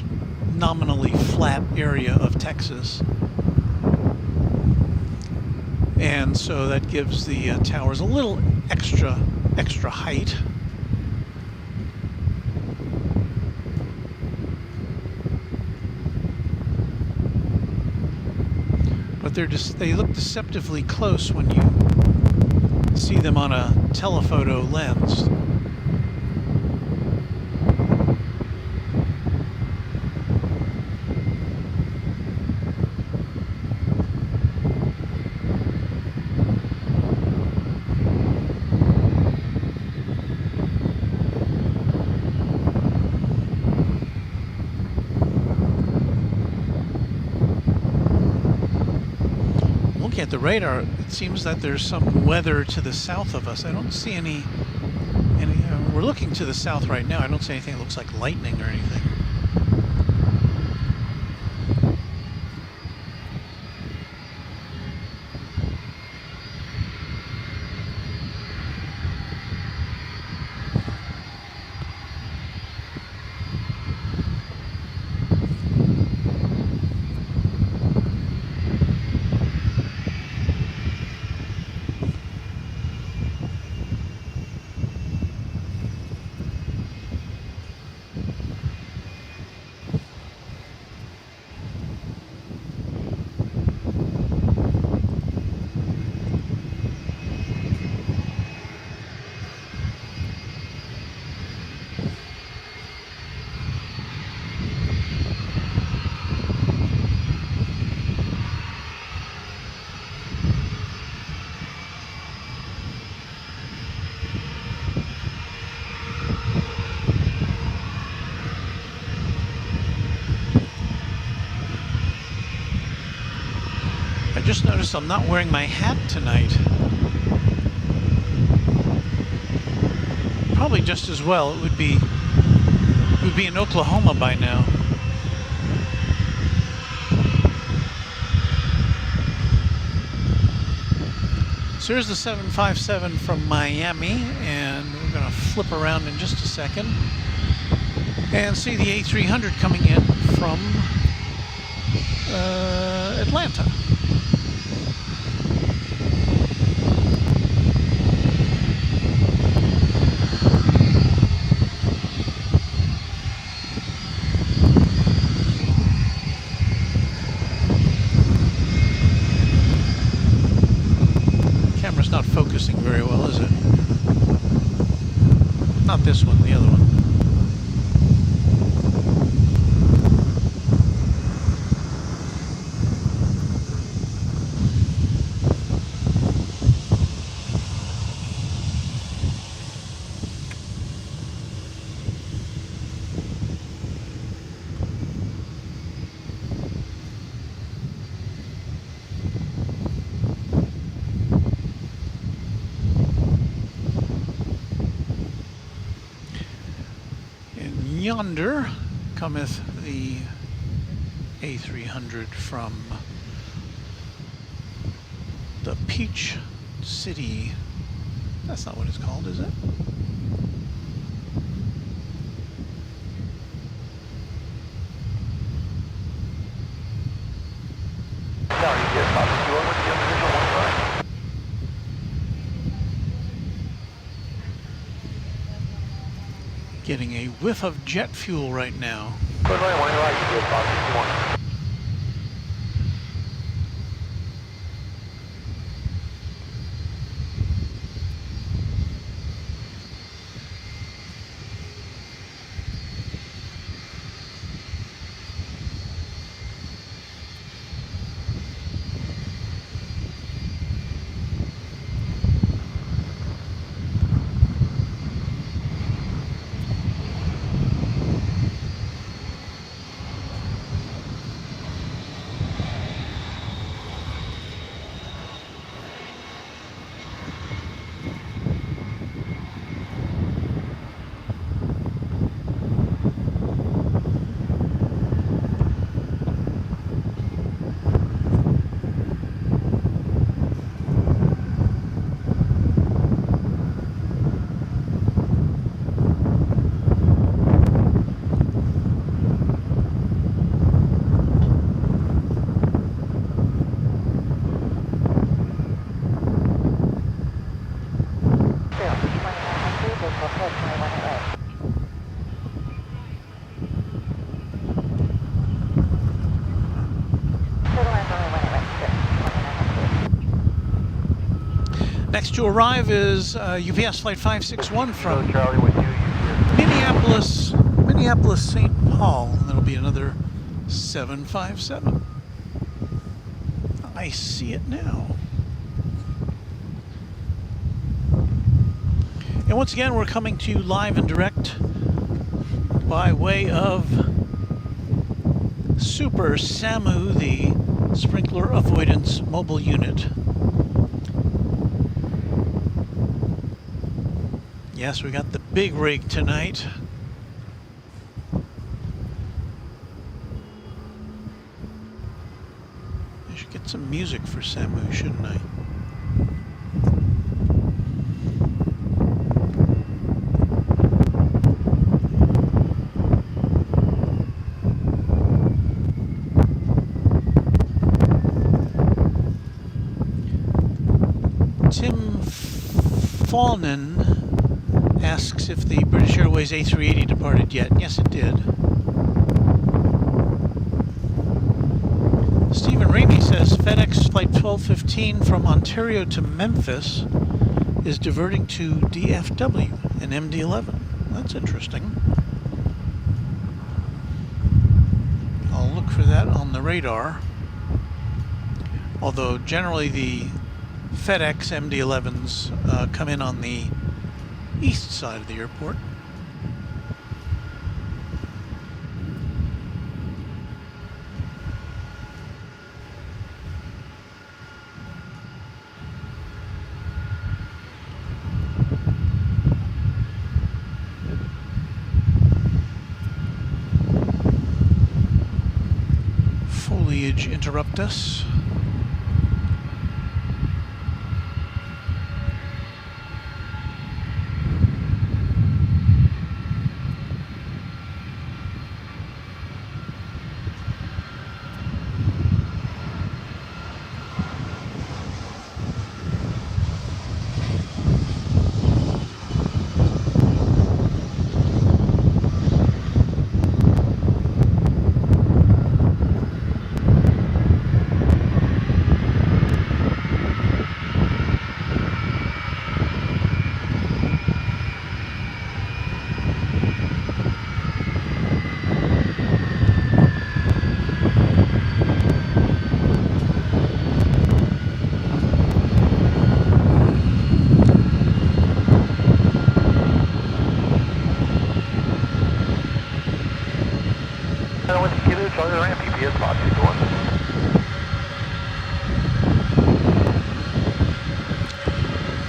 nominally flat area of Texas. And so that gives the towers a little extra height. But they look deceptively close when you see them on a telephoto lens. looking at the radar, it seems that there's some weather to the south of us. I don't see any we're looking to the south right now. I don't see anything that looks like lightning or anything. I just noticed I'm not wearing my hat tonight. Probably just as well. It would be in Oklahoma by now. So here's the 757 from Miami, and we're going to flip around in just a second and see the A300 coming in from Atlanta. Camera's not focusing very well, is it? Not this one, the other one. Yonder cometh the A300 from the Peach City. That's not what it's called, is it? No, you get about 2 with the individual one right. Getting a whiff of jet fuel right now. Good right, one right, you get about 61. Next to arrive is UPS Flight 561 from Charlie with you, Minneapolis, St. Paul, and that'll be another 757. I see it now. And once again, we're coming to you live and direct by way of Super Samu, the Sprinkler avoidance mobile unit. Yes, we got the big rig tonight. I should get some music for Samu, shouldn't I? Tim Fawnin asks if the British Airways A380 departed yet. Yes, it did. Stephen Ramey says FedEx Flight 1215 from Ontario to Memphis is diverting to DFW in MD-11. That's interesting. I'll look for that on the radar. Although generally the FedEx MD-11s come in on the east side of the airport. Foliage interrupt us.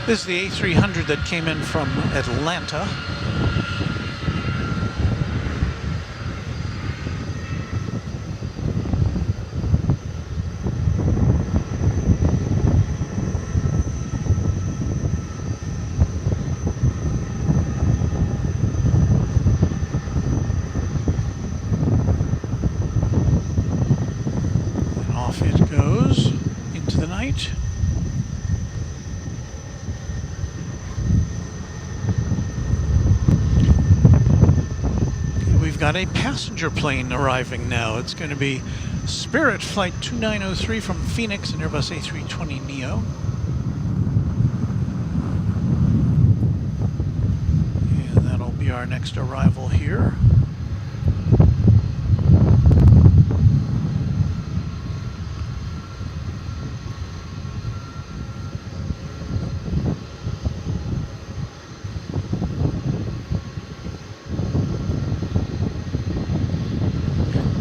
This is the A300 that came in from Atlanta. And off it goes into the night. Got a passenger plane arriving now. It's going to be Spirit Flight 2903 from Phoenix, an Airbus A320neo. And that'll be our next arrival here.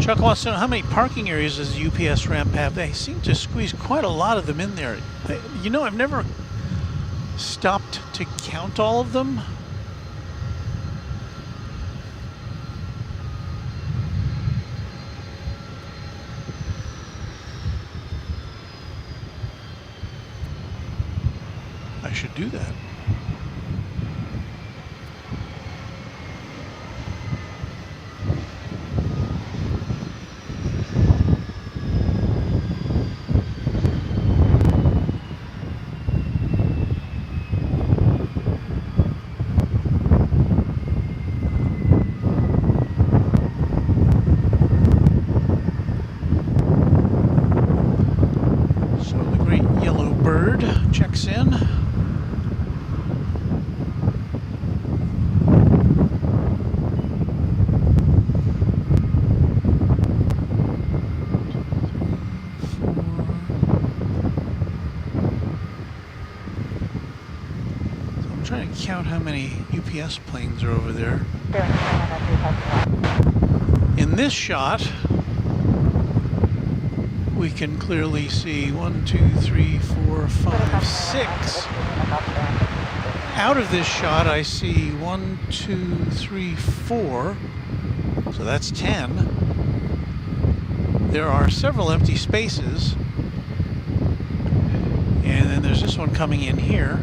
Chuck wants to know how many parking areas does the UPS ramp have? They seem to squeeze quite a lot of them in there. You know, I've never stopped to count all of them. I should do that. Checks in. I'm trying to count how many UPS planes are over there. In this shot, we can clearly see 1, 2, 3, 4, 5, 6. Out of this shot, I see 1, 2, 3, 4. So that's 10. There are several empty spaces. And then there's this one coming in here.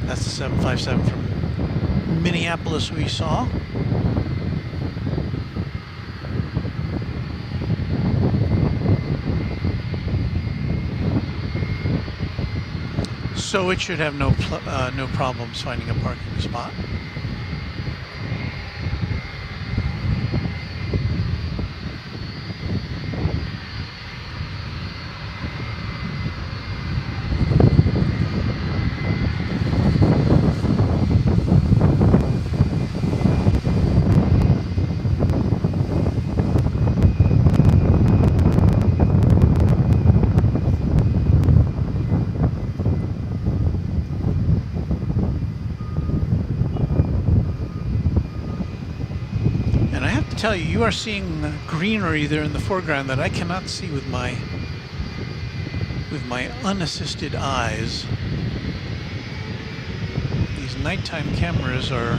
That's the 757 from Minneapolis we saw. So it should have no problems finding a parking spot. Tell you, you are seeing greenery there in the foreground that I cannot see with my unassisted eyes. These nighttime cameras are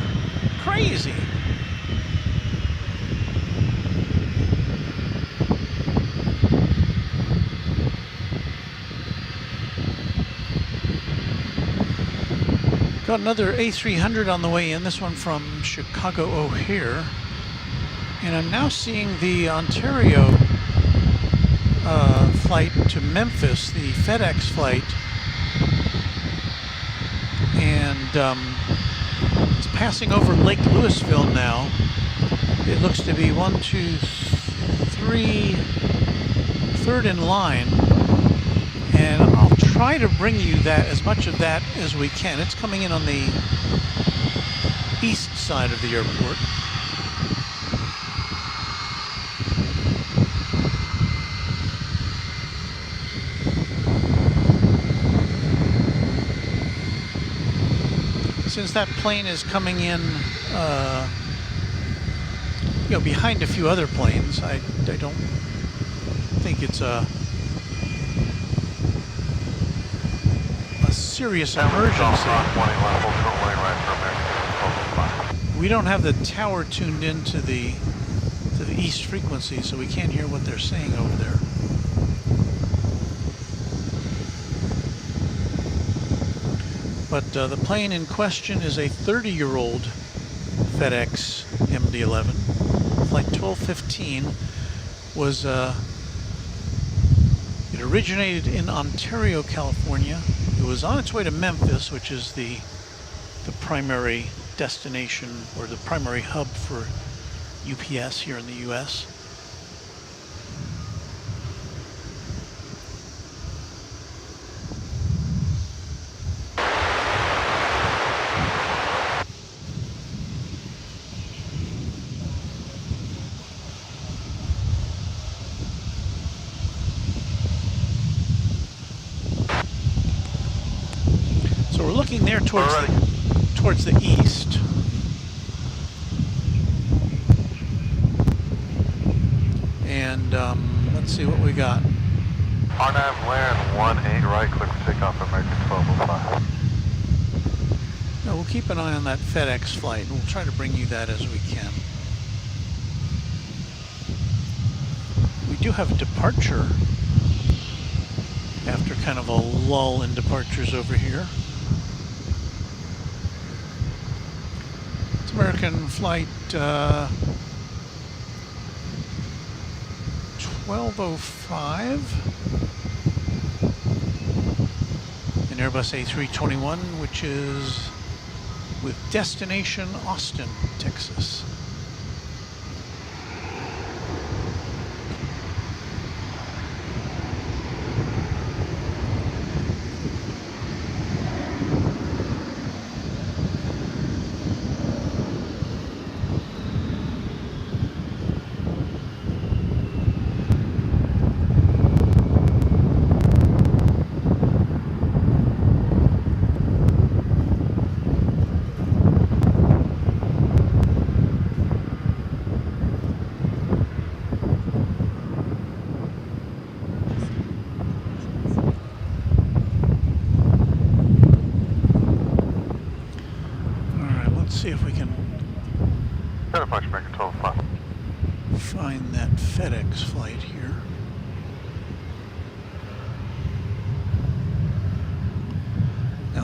crazy. Got another A300 on the way in, this one from Chicago O'Hare. And I'm now seeing the Ontario flight to Memphis, the FedEx flight. And it's passing over Lake Louisville now. It looks to be 1, 2, 3, third in line. And I'll try to bring you that, as much of that as we can. It's coming in on the east side of the airport. Since that plane is coming in, behind a few other planes, I don't think it's a serious emergency. We don't have the tower tuned into the east frequency, so we can't hear what they're saying over there. But the plane in question is a 30-year-old FedEx MD-11. Flight 1215 was, it originated in Ontario, California. It was on its way to Memphis, which is the primary destination or the primary hub for UPS here in the U.S. So we're looking there towards the east. And let's see what we got. RNAV land 18 right, clear for takeoff, American 1205. No, we'll keep an eye on that FedEx flight, and we'll try to bring you that as we can. We do have a departure after kind of a lull in departures over here. It's American flight 1205, an Airbus A321, which is with destination Austin, Texas.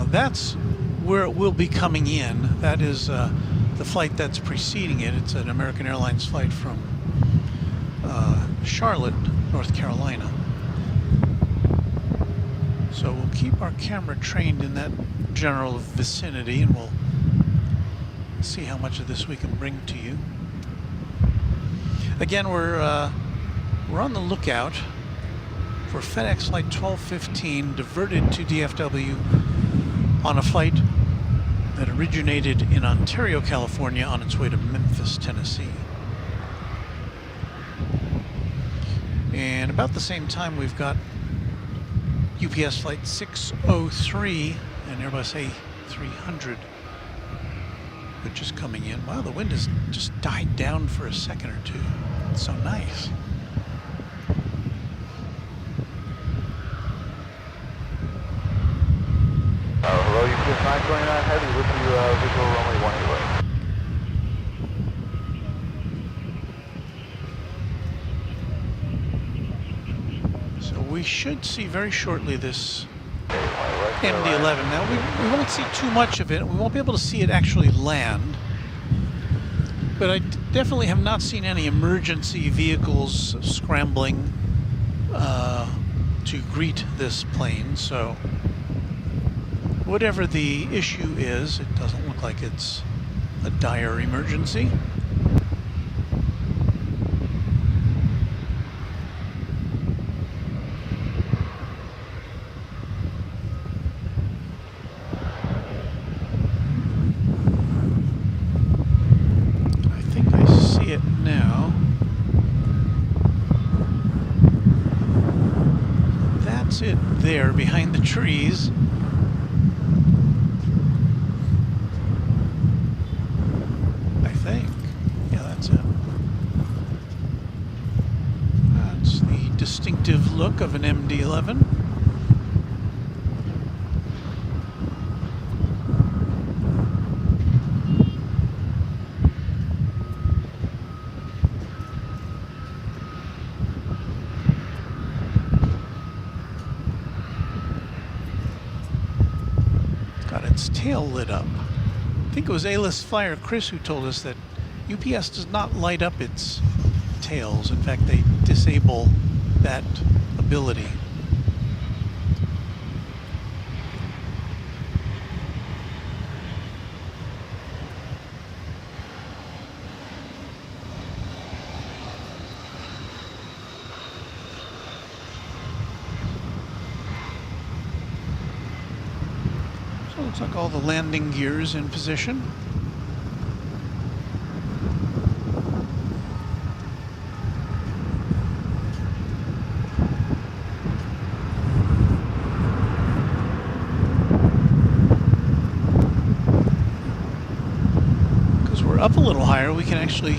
That's where it will be coming in. That is the flight that's preceding it. It's an American Airlines flight from Charlotte, North Carolina. So we'll keep our camera trained in that general vicinity, and we'll see how much of this we can bring to you. Again, we're on the lookout for FedEx Flight 1215 diverted to DFW on a flight that originated in Ontario, California on its way to Memphis, Tennessee. And about the same time, we've got UPS Flight 603 and Airbus A300, which is coming in. Wow, the wind has just died down for a second or two. It's so nice. Hello, UPS 929 Heavy with you, visual runway 18 left. So we should see very shortly this Okay, right, MD-11. Now we won't see too much of it. We won't be able to see it actually land. But I definitely have not seen any emergency vehicles scrambling to greet this plane. So whatever the issue is, it doesn't look like it's a dire emergency. I think I see it now. That's it there behind the trees. Distinctive look of an MD-11. Got its tail lit up. I think it was A-list flyer Chris who told us that UPS does not light up its tails. In fact, they disable that ability. So it looks like all the landing gears in position. Up a little higher, we can actually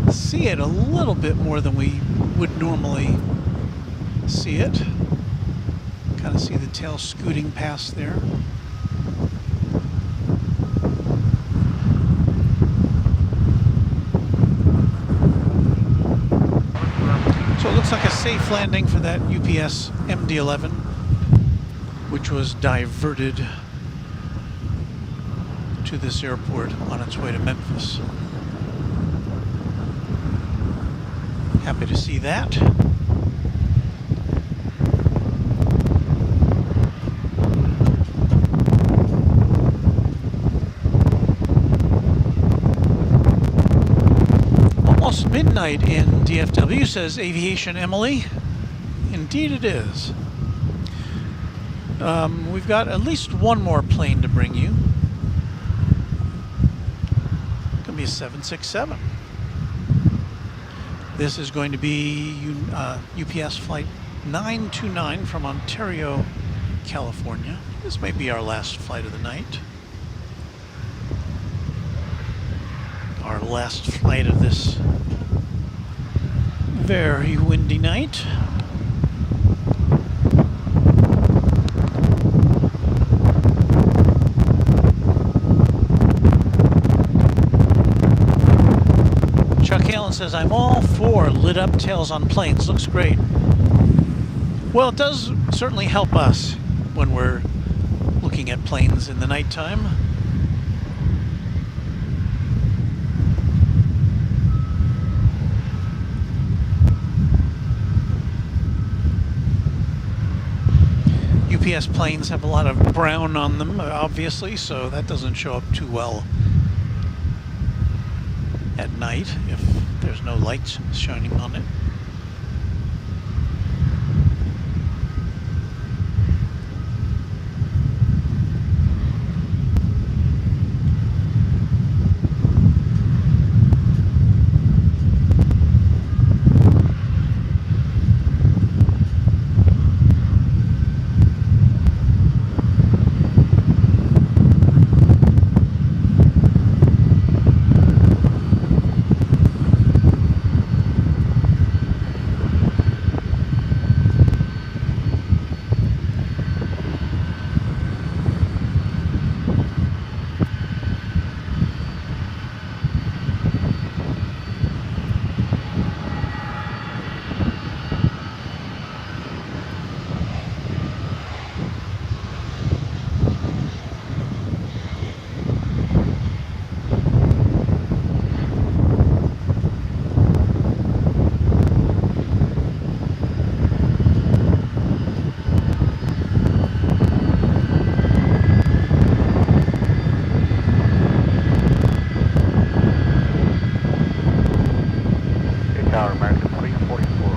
see it a little bit more than we would normally see it. Kind of see the tail scooting past there. So it looks like a safe landing for that UPS MD-11, which was diverted to this airport on its way to Memphis. Happy to see that. Almost midnight in DFW, says Aviation Emily. Indeed it is. We've got at least one more plane to bring you. Be a 767. This is going to be UPS Flight 929 from Ontario, California. This may be our last flight of the night. Our last flight of this very windy night. Says, I'm all for lit up tails on planes. Looks great. Well, it does certainly help us when we're looking looking at planes in the nighttime. UPS planes have a lot of brown on them, obviously, so that doesn't show up too well at night if there's no lights shining on it. Tower, American 344,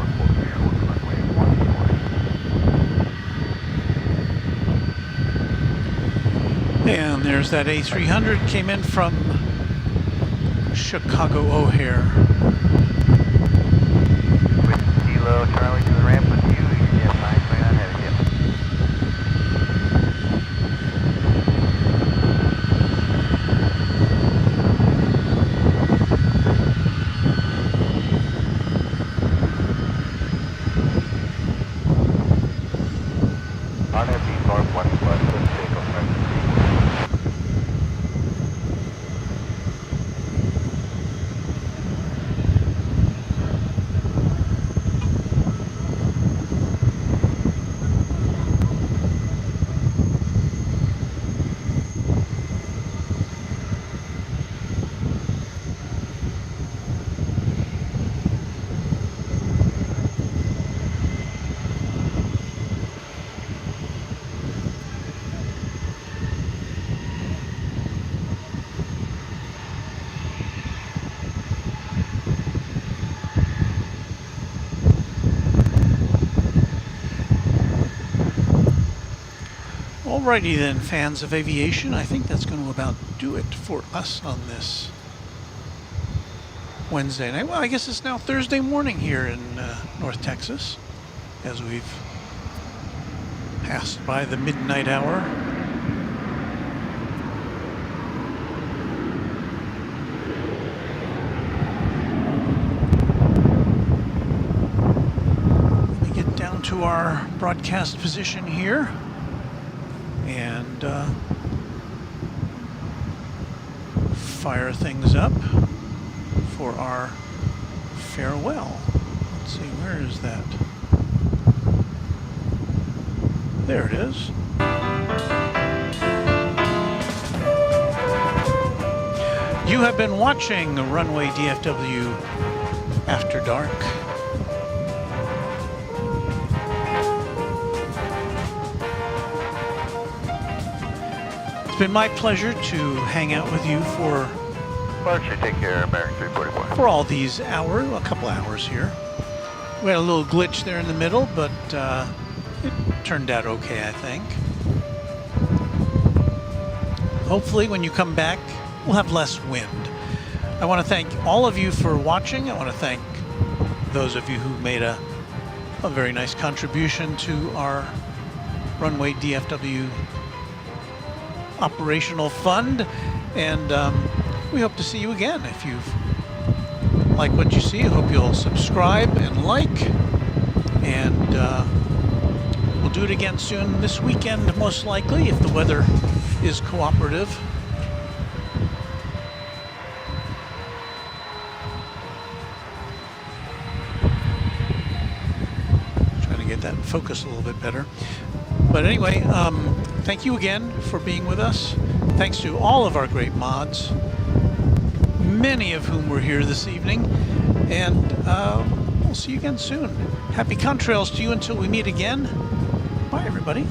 short runway 140. And there's that A300 came in from Chicago O'Hare. With Kilo Charlie to the ramp with you, ECF 929 ahead of you. On FD bar 1 plus, let's take off right. Alrighty then, fans of aviation, I think that's going to about do it for us on this Wednesday night. Well, I guess it's now Thursday morning here in North Texas, as we've passed by the midnight hour. Let me get down to our broadcast position here. And fire things up for our farewell. Let's see, where is that? There it is. You have been watching Runway DFW After Dark. It's been my pleasure to hang out with you for Departure, take care, American 344. for all these hours, a couple hours here. We had a little glitch there in the middle, but it turned out okay, I think. Hopefully when you come back, we'll have less wind. I want to thank all of you for watching. I want to thank those of you who made a very nice contribution to our Runway DFW operational fund, and we hope to see you again. If you've liked what you see, I hope you'll subscribe and like, and we'll do it again soon this weekend, most likely, if the weather is cooperative. Trying to get that in focus a little bit better. But anyway, thank you again for being with us. Thanks to all of our great mods, many of whom were here this evening, and we'll see you again soon. Happy contrails to you until we meet again. Bye, everybody.